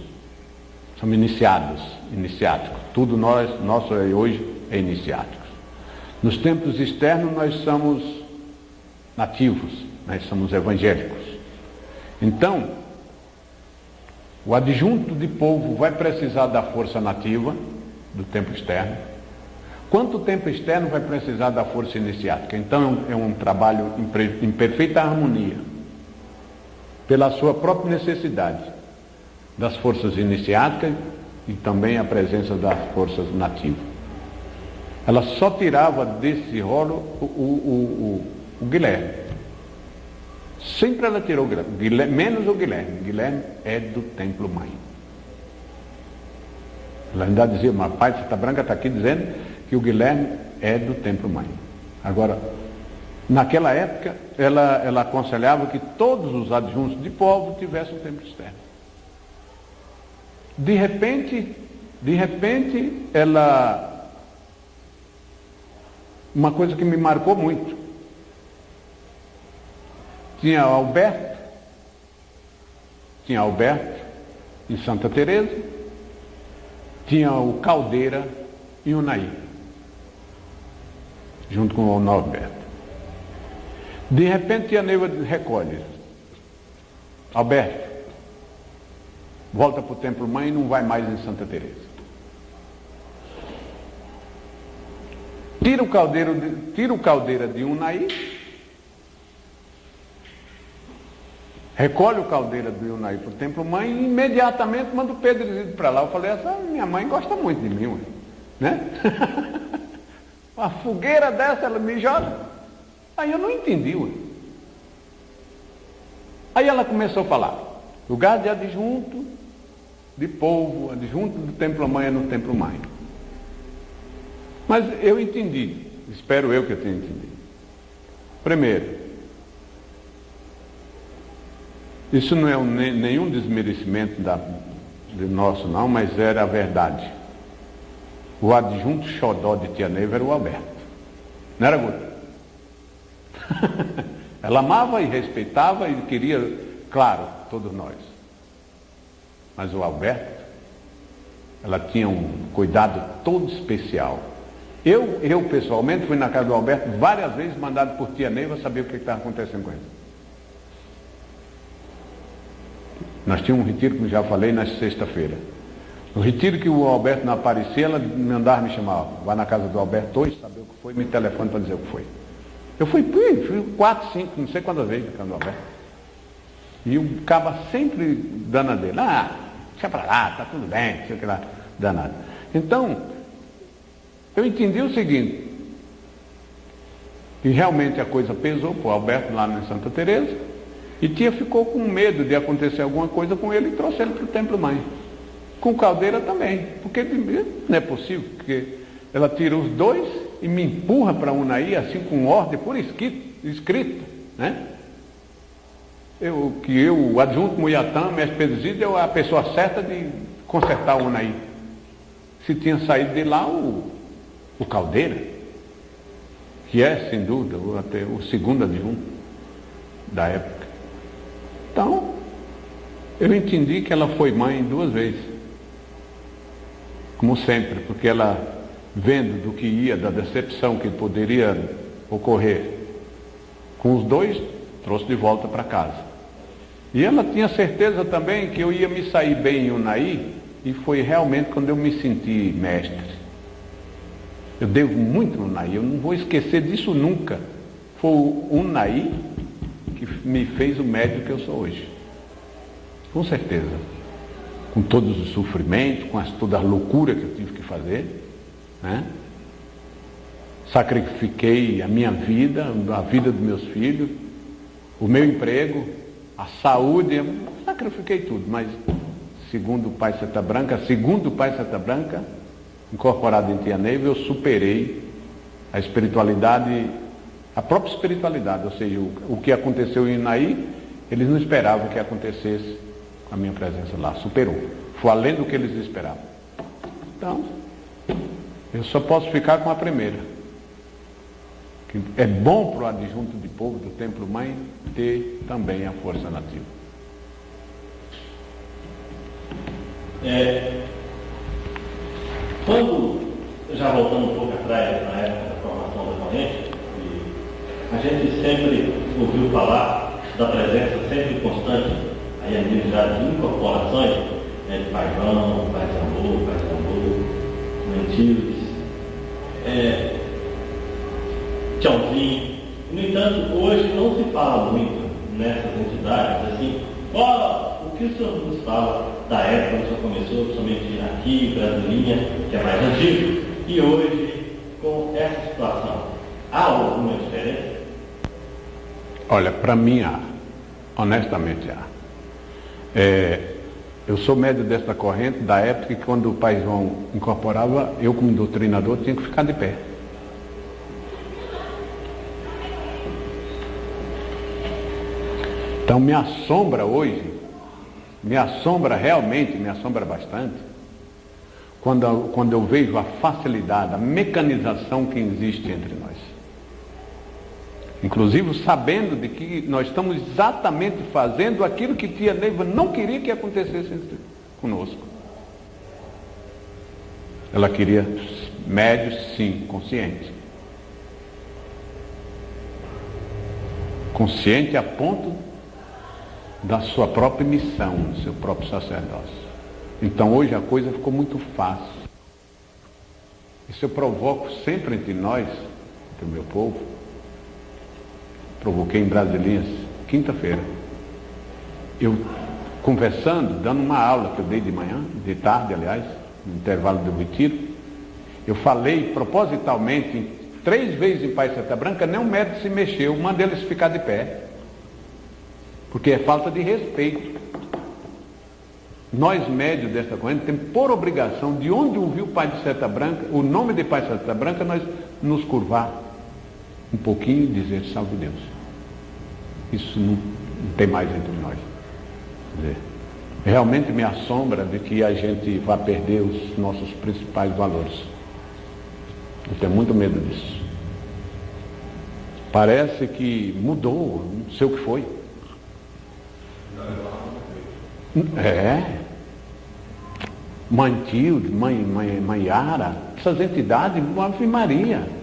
Somos iniciáticos. Tudo nosso hoje é iniciáticos. Nos templos externos nós somos nativos, nós somos evangélicos. Então, o adjunto de povo vai precisar da força nativa do templo externo, quanto o templo externo vai precisar da força iniciática. Então é um trabalho em perfeita harmonia, pela sua própria necessidade das forças iniciáticas e também a presença das forças nativas. Ela só tirava desse rolo o Guilherme. Sempre ela tirou o Guilherme, menos o Guilherme. Guilherme é do Templo Mãe. Ela ainda dizia, mas Pai Santa Branca está aqui dizendo que o Guilherme é do Templo Mãe. Agora, naquela época, ela aconselhava que todos os adjuntos de povo tivessem um templo externo. De repente, uma coisa que me marcou muito. Tinha Alberto em Santa Teresa, tinha o Caldeira e o Naí, junto com o Norberto. De repente a Neiva recolhe. Alberto volta para o Templo Mãe e não vai mais em Santa Teresa. Tira o Caldeira de Unaí, recolhe o Caldeira do Unaí para o Templo Mãe e imediatamente manda o Pedro Isidro para lá. Eu falei, essa minha mãe gosta muito de mim, né? Uma fogueira dessa ela me joga. Aí eu não entendi, ué. Aí ela começou a falar, lugar de adjunto de povo, adjunto do Templo Mãe é no Templo Mãe. Mas eu entendi, espero eu que eu tenha entendido. Primeiro, isso não é nenhum desmerecimento de nosso não, mas era a verdade. O adjunto xodó de Tia Neiva era o Alberto. Não era, Guto? Ela amava e respeitava e queria, claro, todos nós. Mas o Alberto, ela tinha um cuidado todo especial. Eu pessoalmente fui na casa do Alberto várias vezes, mandado por Tia Neiva saber o que estava acontecendo com ele. Nós tínhamos um retiro, como já falei, na sexta-feira. No retiro que o Alberto não aparecia, ela mandava me chamar, vai na casa do Alberto hoje, saber o que foi, me telefone para dizer o que foi. Eu fui 4, 5, não sei quantas vezes na casa do Alberto. E o caba sempre dando dele, deixa para lá, tá tudo bem, sei que lá, danado. Então, eu entendi o seguinte, que realmente a coisa pesou para o Alberto lá em Santa Teresa, e Tia ficou com medo de acontecer alguma coisa com ele e trouxe ele para o Templo Mãe. Com Caldeira também, porque não é possível, porque ela tira os dois e me empurra para Unaí, assim com ordem por escrito, né? O adjunto Muiatã, mestre Pedro Isidro, é a pessoa certa de consertar o Unaí. Se tinha saído de lá o Caldeira, que é, sem dúvida, o segundo adjunto da época. Então, eu entendi que ela foi mãe 2 vezes. Como sempre, porque ela, vendo do que ia, da decepção que poderia ocorrer com os dois, trouxe de volta para casa. E ela tinha certeza também que eu ia me sair bem em Unaí, e foi realmente quando eu me senti mestre. Eu devo muito no Unaí, eu não vou esquecer disso nunca. Foi o Unaí que me fez o médico que eu sou hoje. Com certeza. Com todos os sofrimentos, com toda a loucura que eu tive que fazer, né? Sacrifiquei a minha vida, a vida dos meus filhos, o meu emprego, a saúde, sacrifiquei tudo, mas segundo o Pai Santa Branca, incorporado em Tia Neiva, eu superei a espiritualidade, a própria espiritualidade, ou seja, o que aconteceu em Unaí, eles não esperavam que acontecesse com a minha presença lá, superou, foi além do que eles esperavam. Então, eu só posso ficar com a primeira, que é bom para o adjunto de povo do Templo Mãe ter também a força nativa. Quando, já voltando um pouco atrás, na época da formação da corrente, a gente sempre ouviu falar da presença sempre constante, aí a nível já de incorporações, de Paivão, Paysandu, Mantios, Tchãozinho. No entanto, hoje não se fala muito nessas entidades, assim, o que o senhor nos fala da época que o senhor começou, principalmente aqui, Brasilinha, que é mais antigo, e hoje, com essa situação, há alguma diferença? Olha, para mim há, honestamente há. Eu sou médio dessa corrente da época que quando o Pai João incorporava, eu como doutrinador tinha que ficar de pé. Então me assombra hoje, realmente me assombra bastante, quando eu vejo a facilidade, a mecanização que existe entre nós. Inclusive sabendo de que nós estamos exatamente fazendo aquilo que tia Neiva não queria que acontecesse conosco. Ela queria médios, sim, conscientes. Consciente a ponto da sua própria missão, do seu próprio sacerdócio. Então hoje a coisa ficou muito fácil. Isso eu provoco sempre entre nós, entre o meu povo. Provoquei em Brasilinhas, quinta-feira. Eu conversando, dando uma aula que eu dei de manhã, de tarde, aliás, no intervalo do retiro, eu falei propositalmente 3 vezes em Pai Santa Branca, nem um médico se mexeu, mandei eles ficar de pé. Porque é falta de respeito. Nós, médios desta corrente, temos por obrigação, de onde ouviu o Pai de Santa Branca, o nome de Pai de Santa Branca, nós nos curvar um pouquinho e dizer salve Deus. Isso não tem mais entre nós. Quer dizer, realmente me assombra de que a gente vá perder os nossos principais valores. Eu tenho muito medo disso. Parece que mudou, não sei o que foi. Mantilde, Mãe Yara, essas entidades, Ave Maria.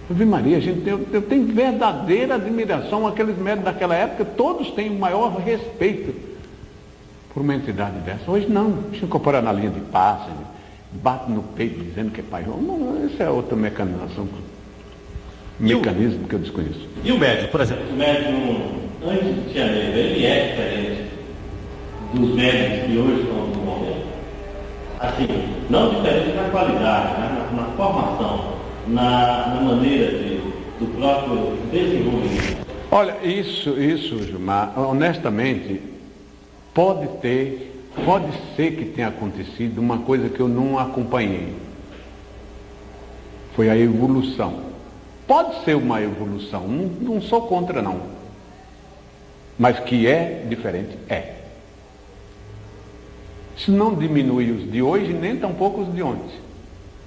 Ave Maria, eu tenho verdadeira admiração àqueles médicos daquela época, todos têm o maior respeito por uma entidade dessa. Hoje não, se incorpora na linha de passe, bate no peito dizendo que é pai. Não, essa é outra mecanização, mecanismo que eu desconheço. E o médium, por exemplo, o médium antes de Tia Neiva, ele é diferente dos médiums que hoje estão no momento? Assim, não diferente na qualidade, mas na formação, na maneira do próprio desenvolvimento. Olha, isso, Gilmar, honestamente, pode ser que tenha acontecido uma coisa que eu não acompanhei. Foi a evolução. Pode ser uma evolução, não sou contra não. Mas que é diferente, é. Isso não diminui os de hoje, nem tampouco os de ontem.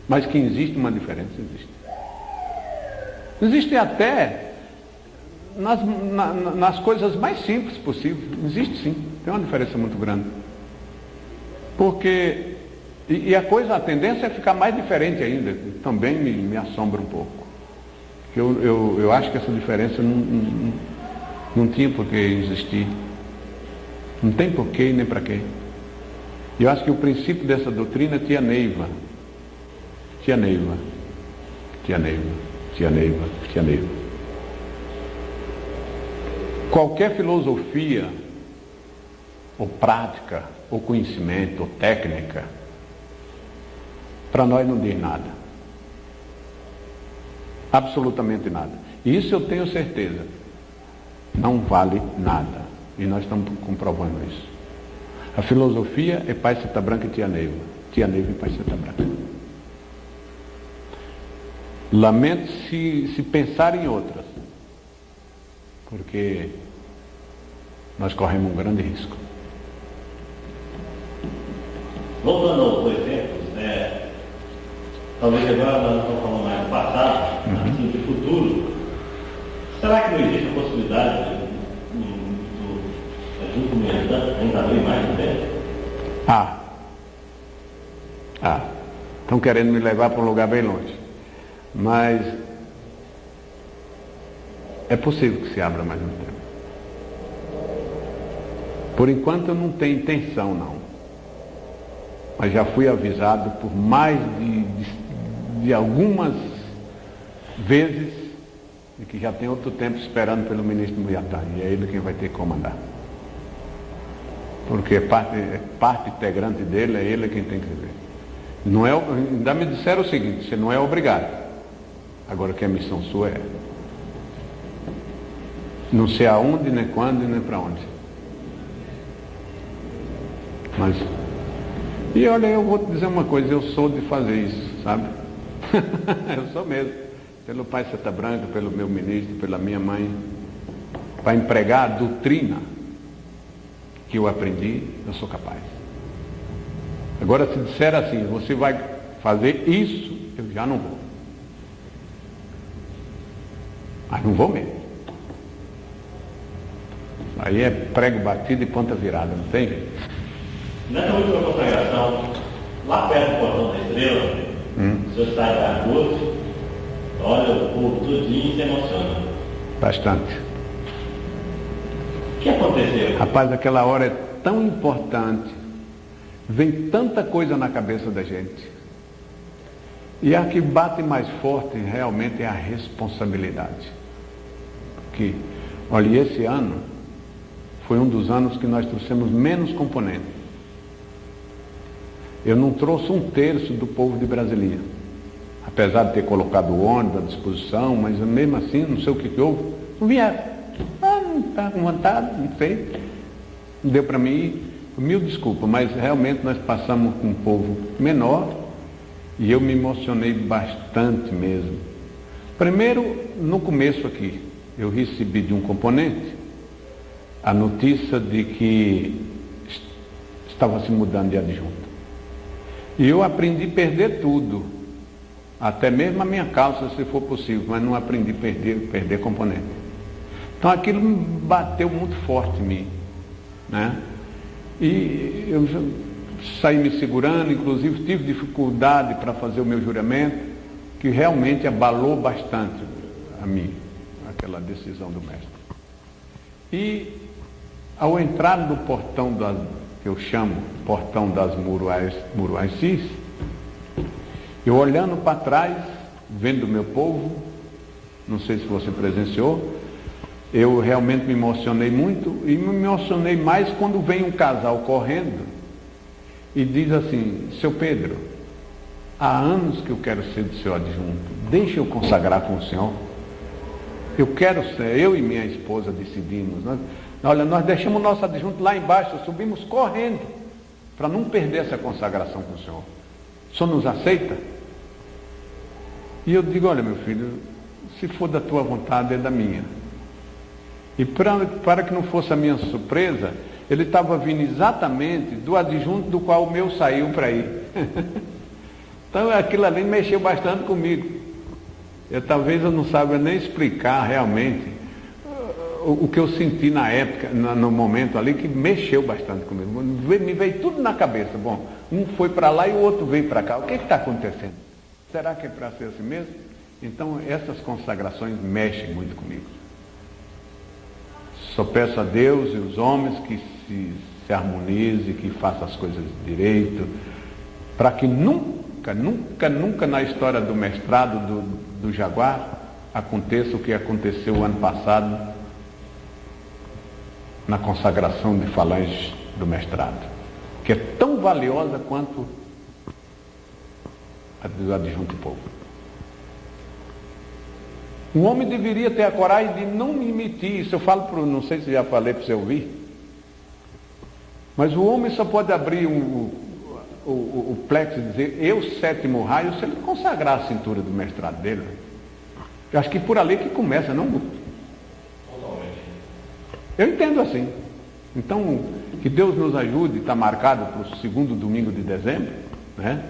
Mas que existe uma diferença, existe. Existe até nas coisas mais simples possíveis. Existe sim, tem uma diferença muito grande. Porque, a tendência é ficar mais diferente ainda. Também me assombra um pouco. Eu acho que essa diferença não tinha por que existir. Não tem porquê nem para quê. Eu acho que o princípio dessa doutrina é tia Neiva. Qualquer filosofia, ou prática, ou conhecimento, ou técnica, para nós não diz nada. Absolutamente nada. E isso eu tenho certeza. Não vale nada. E nós estamos comprovando isso. A filosofia é Pai Santa Branca e Tia Neiva. Tia Neiva e Pai Santa Branca. Lamento se pensar em outras. Porque nós corremos um grande risco. Voltando aos exemplos, talvez agora nós não estamos falando mais do passado, futuro, será que não existe a possibilidade do adjunto militar ainda abrir mais um tempo? Estão querendo me levar para um lugar bem longe. Mas é possível que se abra mais um tempo. Por enquanto eu não tenho intenção, não. Mas já fui avisado por mais de algumas vezes de que já tem outro tempo esperando pelo ministro Muyatá. E é ele quem vai ter que comandar. Porque parte integrante dele, é ele quem tem que viver. Não é, ainda me disseram o seguinte: você não é obrigado. Agora que a missão sua é. Não sei aonde, nem quando, nem para onde. Mas, e olha, eu vou te dizer uma coisa, eu sou de fazer isso, sabe? Eu sou mesmo. Pelo pai Seta Branca, pelo meu ministro, pela minha mãe, para empregar a doutrina que eu aprendi, eu sou capaz. Agora, se disser assim, você vai fazer isso, eu já não vou. Mas não vou mesmo. Aí é prego batido e ponta virada, não tem jeito. Nessa última consagração, lá perto do Portão da Estrela, o senhor sai da cruz, olha o povo tudinho e se emociona. Bastante. O que aconteceu? Rapaz, aquela hora é tão importante, vem tanta coisa na cabeça da gente. E a que bate mais forte realmente é a responsabilidade. Porque, olha, esse ano foi um dos anos que nós trouxemos menos componentes. Eu não trouxe 1/3 do povo de Brasília. Apesar de ter colocado o ônibus à disposição, mas mesmo assim, não sei o que houve, não vieram. Não está com vontade, não sei. Não deu para mim ir. Mil desculpas, mas realmente nós passamos com um povo menor e eu me emocionei bastante mesmo. Primeiro, no começo aqui, eu recebi de um componente a notícia de que estava se mudando de adjunto. E eu aprendi a perder tudo, até mesmo a minha calça, se for possível, mas não aprendi a perder componente. Então aquilo me bateu muito forte em mim, né? E eu saí me segurando, inclusive tive dificuldade para fazer o meu juramento, que realmente abalou bastante a mim, aquela decisão do mestre. E ao entrar no portão que eu chamo Portão das Muruaicis, eu olhando para trás, vendo o meu povo, não sei se você presenciou, eu realmente me emocionei muito, e me emocionei mais quando vem um casal correndo e diz assim: seu Pedro, há anos que eu quero ser do seu adjunto, deixa eu consagrar com o senhor. Eu quero ser, eu e minha esposa decidimos, olha, nós deixamos o nosso adjunto lá embaixo, subimos correndo, para não perder essa consagração com o senhor. O senhor nos aceita? E eu digo: olha, meu filho, se for da tua vontade, é da minha. E para que não fosse a minha surpresa, ele estava vindo exatamente do adjunto do qual o meu saiu para ir. Então aquilo ali mexeu bastante comigo. Talvez eu não saiba nem explicar realmente o que eu senti na época, no momento ali, que mexeu bastante comigo. Me veio tudo na cabeça. Bom, um foi para lá e o outro veio para cá. O que está acontecendo? Será que é para ser assim mesmo? Então essas consagrações mexem muito comigo. Só peço a Deus e os homens que se harmonize, que faça as coisas direito, para que nunca na história do mestrado do Jaguar aconteça o que aconteceu o ano passado na consagração de falange do mestrado, que é tão valiosa quanto a do adjunto povo. Um homem deveria ter a coragem de não emitir isso. Eu falo, não sei se já falei para você ouvir, mas o homem só pode abrir o plexo e dizer eu, sétimo raio, se ele consagrar a cintura do mestrado dele. Eu acho que por ali que começa, não? Eu entendo assim. Então, que Deus nos ajude, está marcado para o 2º domingo de dezembro, né?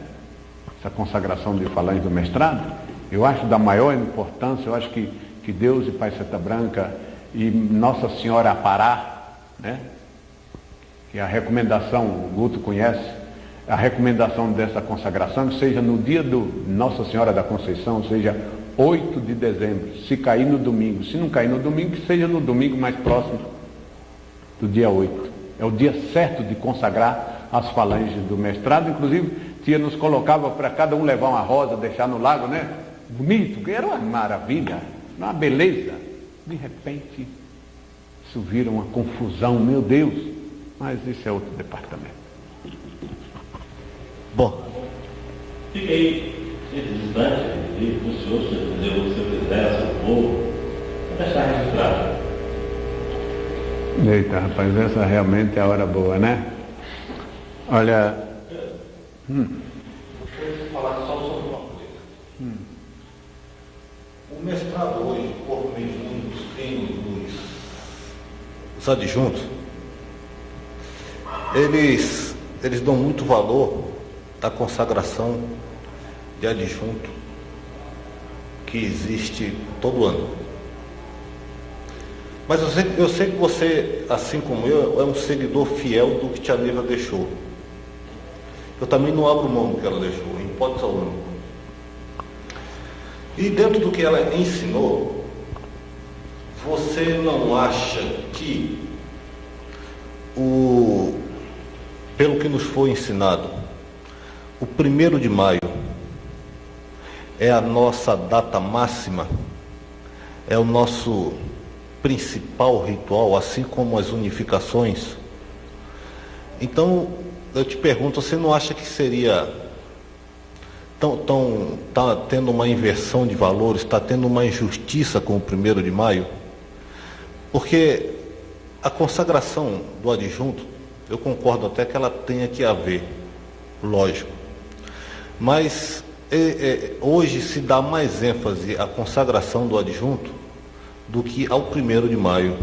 Essa consagração de falange do mestrado. Eu acho da maior importância, eu acho que Deus e Pai Santa Branca e Nossa Senhora Apará, né? Que a recomendação, o Guto conhece, a recomendação dessa consagração, que seja no dia do Nossa Senhora da Conceição, seja 8 de dezembro, se cair no domingo. Se não cair no domingo, que seja no domingo mais próximo do dia 8. É o dia certo de consagrar as falanges do mestrado. Inclusive, tia nos colocava para cada um levar uma rosa, deixar no lago, né? Bonito, que era uma maravilha, uma beleza. De repente, isso vira uma confusão, meu Deus. Mas isso é outro departamento. Bom. Fica aí, esse instante, o senhor, se você quiser, seu povo, para deixar registrado. Eita, rapaz, essa realmente é a hora boa, né? Olha... Deixa eu falar só sobre uma coisa. O mestrado hoje, o corpo mediúnico, os adjuntos, eles dão muito valor à consagração de adjunto que existe todo ano. Mas eu sei que você, assim como eu, é um seguidor fiel do que tia Neiva deixou. Eu também não abro mão do que ela deixou, em hipótese alguma. E dentro do que ela ensinou, você não acha que, pelo que nos foi ensinado, o 1º de maio é a nossa data máxima, é o nosso principal ritual, assim como as unificações? Então, eu te pergunto, você não acha que seria está tendo uma inversão de valores, está tendo uma injustiça com o 1º de maio? Porque a consagração do adjunto, eu concordo até que ela tenha que haver, lógico, mas hoje se dá mais ênfase à consagração do adjunto do que ao 1º de maio.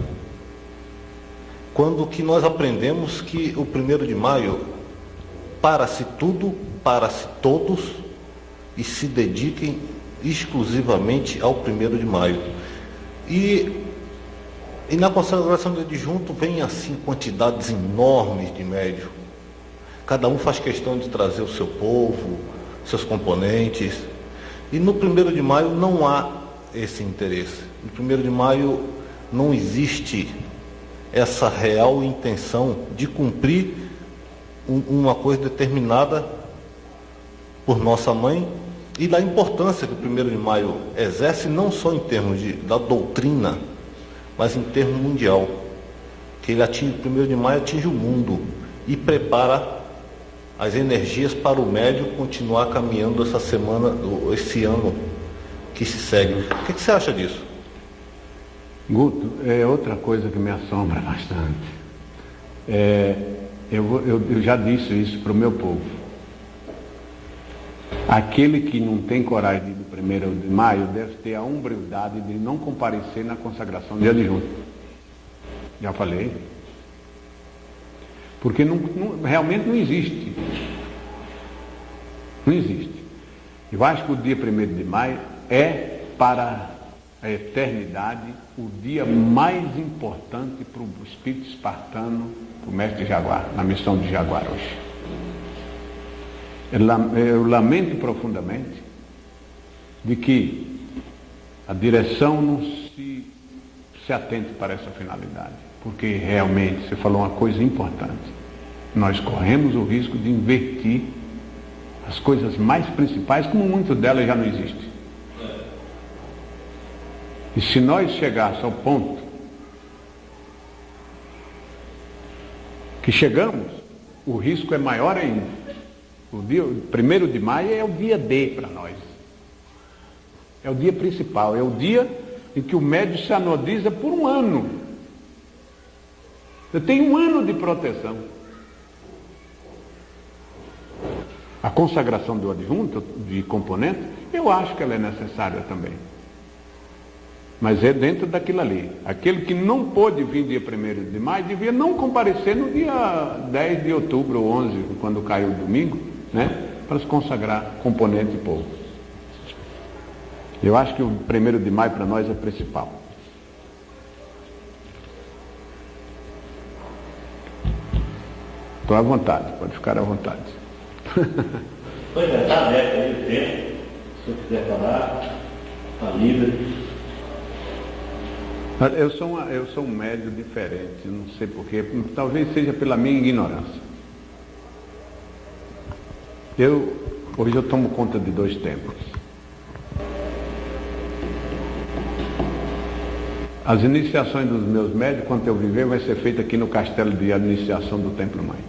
Quando que nós aprendemos que o 1º de maio para-se tudo, para-se todos e se dediquem exclusivamente ao 1º de maio. E na consagração do adjunto vem assim quantidades enormes de médios. Cada um faz questão de trazer o seu povo, seus componentes. E no 1º de maio não há esse interesse. No 1º de maio não existe essa real intenção de cumprir uma coisa determinada por nossa mãe e da importância que o 1º de maio exerce, não só em termos da doutrina, mas em termos mundial. Que ele atinge, o 1º de maio atinge o mundo e prepara as energias para o médio continuar caminhando essa semana, esse ano que se segue. O que você acha disso? Guto, é outra coisa que me assombra bastante. Eu já disse isso para o meu povo. Aquele que não tem coragem de ir do 1º de maio deve ter a humildade de não comparecer na consagração de adjunto. Já falei. Porque realmente não existe. Não existe. Eu acho que o dia 1º de maio é para a eternidade o dia mais importante para o espírito espartano, para o mestre Jaguar, na missão de Jaguar hoje. Eu lamento profundamente de que a direção não se atente para essa finalidade, porque realmente você falou uma coisa importante. Nós corremos o risco de invertir as coisas mais principais, como muitas delas já não existem. E se nós chegarmos ao ponto que chegamos, o risco é maior ainda. O 1º de maio é o dia D para nós. É o dia principal, é o dia em que o médium se anodiza por um ano. Você tem um ano de proteção. A consagração do adjunto, de componente, eu acho que ela é necessária também. Mas é dentro daquilo ali. Aquele que não pôde vir dia 1º de maio, devia não comparecer no dia 10 de outubro ou 11, quando cai o domingo, né? Para se consagrar componente e povo. Eu acho que o 1º de maio para nós é principal. Estou à vontade, pode ficar à vontade. Pois é, está aberto aí o tempo. Se você quiser falar, está livre. Eu sou um médio diferente, não sei porquê, talvez seja pela minha ignorância. Hoje eu tomo conta de 2 templos. As iniciações dos meus médios, quando eu viver, vai ser feita aqui no castelo de iniciação do Templo Mãe.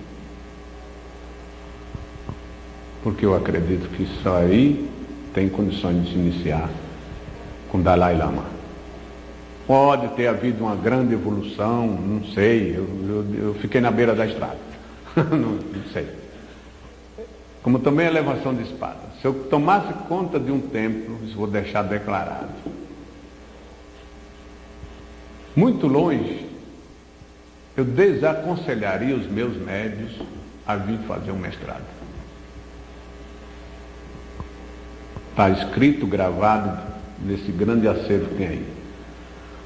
Porque eu acredito que só aí tem condições de se iniciar com Dalai Lama. Pode ter havido uma grande evolução, não sei, eu fiquei na beira da estrada, não sei. Como também a elevação de espada. Se eu tomasse conta de um templo, isso vou deixar declarado. Muito longe, eu desaconselharia os meus médios a vir fazer um mestrado. Está escrito, gravado nesse grande acervo que tem aí.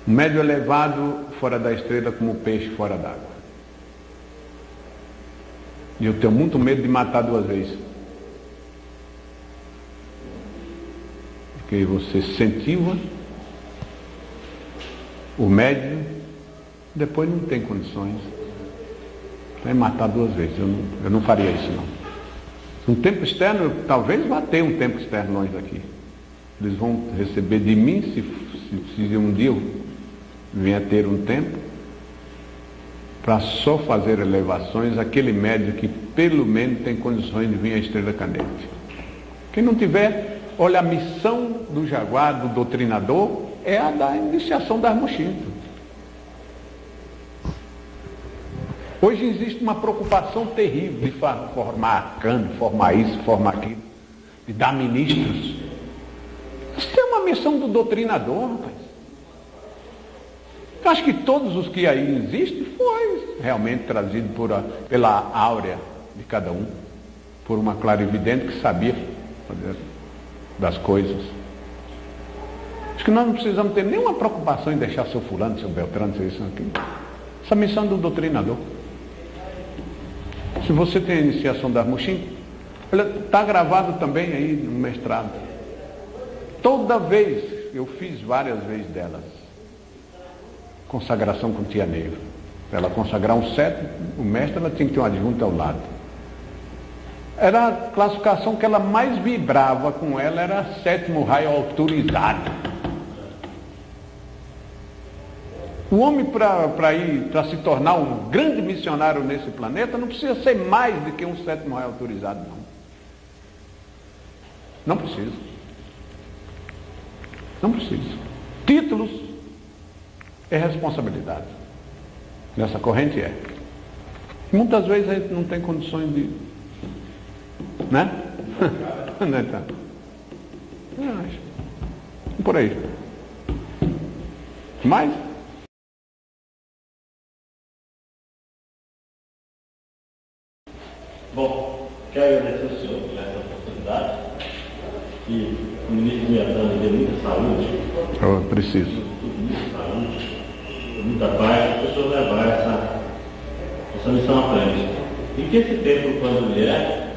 Um médio elevado fora da estrela como o peixe fora d'água. E eu tenho muito medo de matar 2 vezes. Porque você incentiva o médium, depois não tem condições. Vai matar 2 vezes. Eu não faria isso, não. Um tempo externo, talvez vá ter um tempo externo longe daqui. Eles vão receber de mim, se um dia eu vier ter um tempo, para só fazer elevações, aquele médium que pelo menos tem condições de vir à estrela cadente. Quem não tiver, olha, a missão do jaguar, do doutrinador, é a da iniciação das Mushinto. Hoje existe uma preocupação terrível de formar cano, formar isso, formar aquilo, de dar ministros. Isso tem uma missão do doutrinador, rapaz. Eu acho que todos os que aí existem foi realmente trazido pela áurea de cada um, por uma clarividente que sabia das coisas. Acho que nós não precisamos ter nenhuma preocupação em deixar seu fulano, seu Beltrano, seu isso aqui. Essa missão do doutrinador. Se você tem a iniciação da Mushin, está gravado também aí no mestrado. Toda vez, eu fiz várias vezes delas. Consagração com tia Neiva. Para ela consagrar um sétimo, o mestre, ela tinha que ter um adjunto ao lado. Era a classificação que ela mais vibrava com ela, era 7º raio autorizado. O homem, para se tornar um grande missionário nesse planeta, não precisa ser mais do que um 7º raio autorizado, não. Não precisa. Não precisa. Títulos é responsabilidade. Nessa corrente é. Muitas vezes a gente não tem condições de... Né? Não é tanto. Por aí. Mais? Bom, quero agradecer ao senhor por essa oportunidade. E o ministro Miatã me deu muita saúde. Eu preciso. Muita saúde, muita paz, para o senhor levar essa missão à frente. E que esse tempo, quando vier,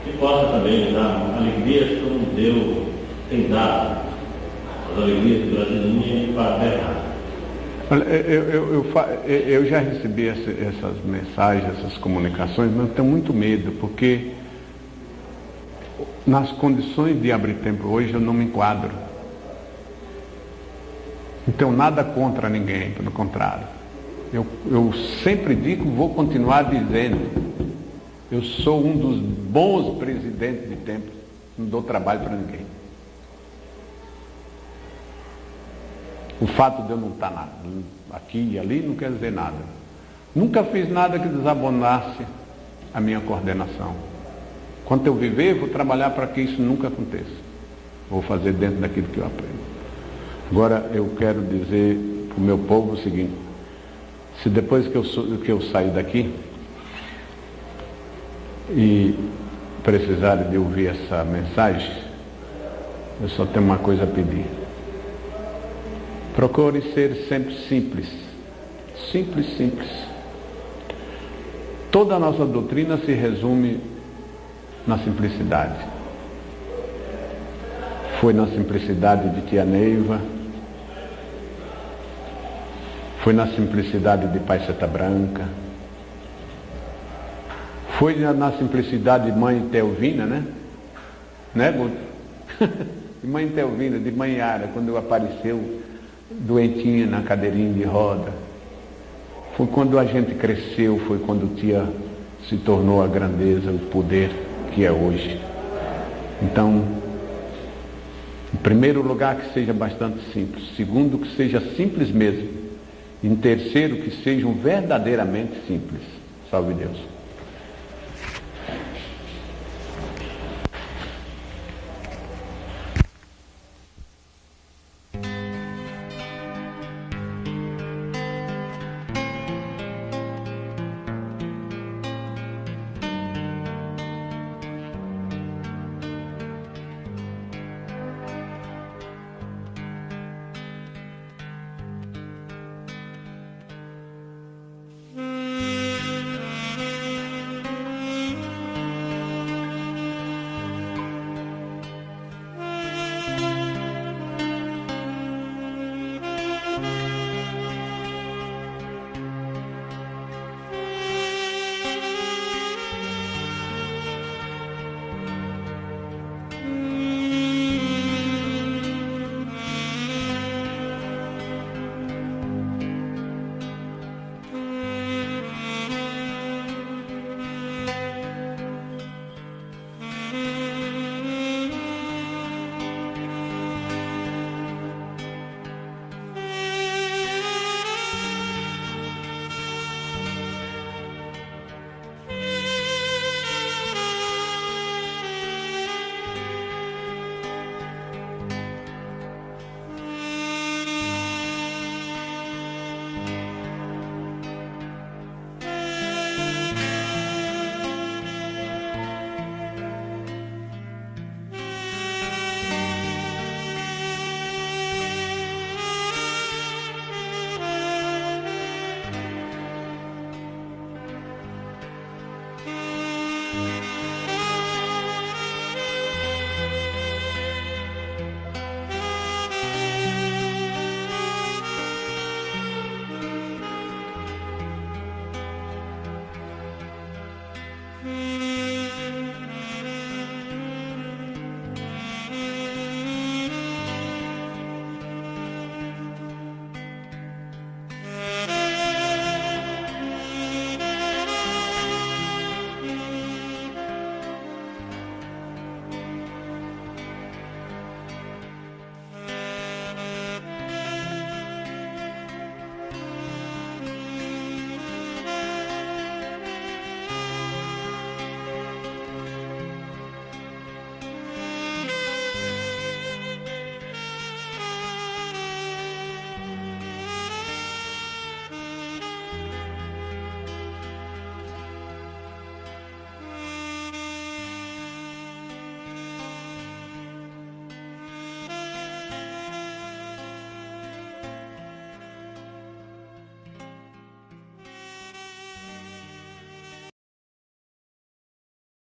que possa também dar alegrias como Deus tem dado, as alegrias do Brasil e para a terra. Eu já recebi essas mensagens, essas comunicações, mas eu tenho muito medo, porque nas condições de abrir templo hoje eu não me enquadro. Não tenho nada contra ninguém, pelo contrário. Eu sempre digo, vou continuar dizendo, eu sou um dos bons presidentes de templo, não dou trabalho para ninguém. O fato de eu não estar aqui e ali não quer dizer nada. Nunca fiz nada que desabonasse a minha coordenação. Quando eu viver, vou trabalhar para que isso nunca aconteça. Vou fazer dentro daquilo que eu aprendo. Agora, eu quero dizer para o meu povo o seguinte: se depois que eu sair daqui e precisarem de ouvir essa mensagem, Eu só tenho uma coisa a pedir. Procure ser sempre simples. Simples, simples. Toda a nossa doutrina se resume na simplicidade. Foi na simplicidade de Tia Neiva, foi na simplicidade de Pai Seta Branca, foi na simplicidade de Mãe Teovina, né, Guto? De Mãe Teovina, de Mãe Yara, quando apareceu doentinha na cadeirinha de roda. Foi quando a gente cresceu, foi quando Tia se tornou a grandeza, o poder que é hoje. Então, em primeiro lugar, que seja bastante simples. Segundo, que seja simples mesmo. Em terceiro, que sejam verdadeiramente simples. Salve Deus.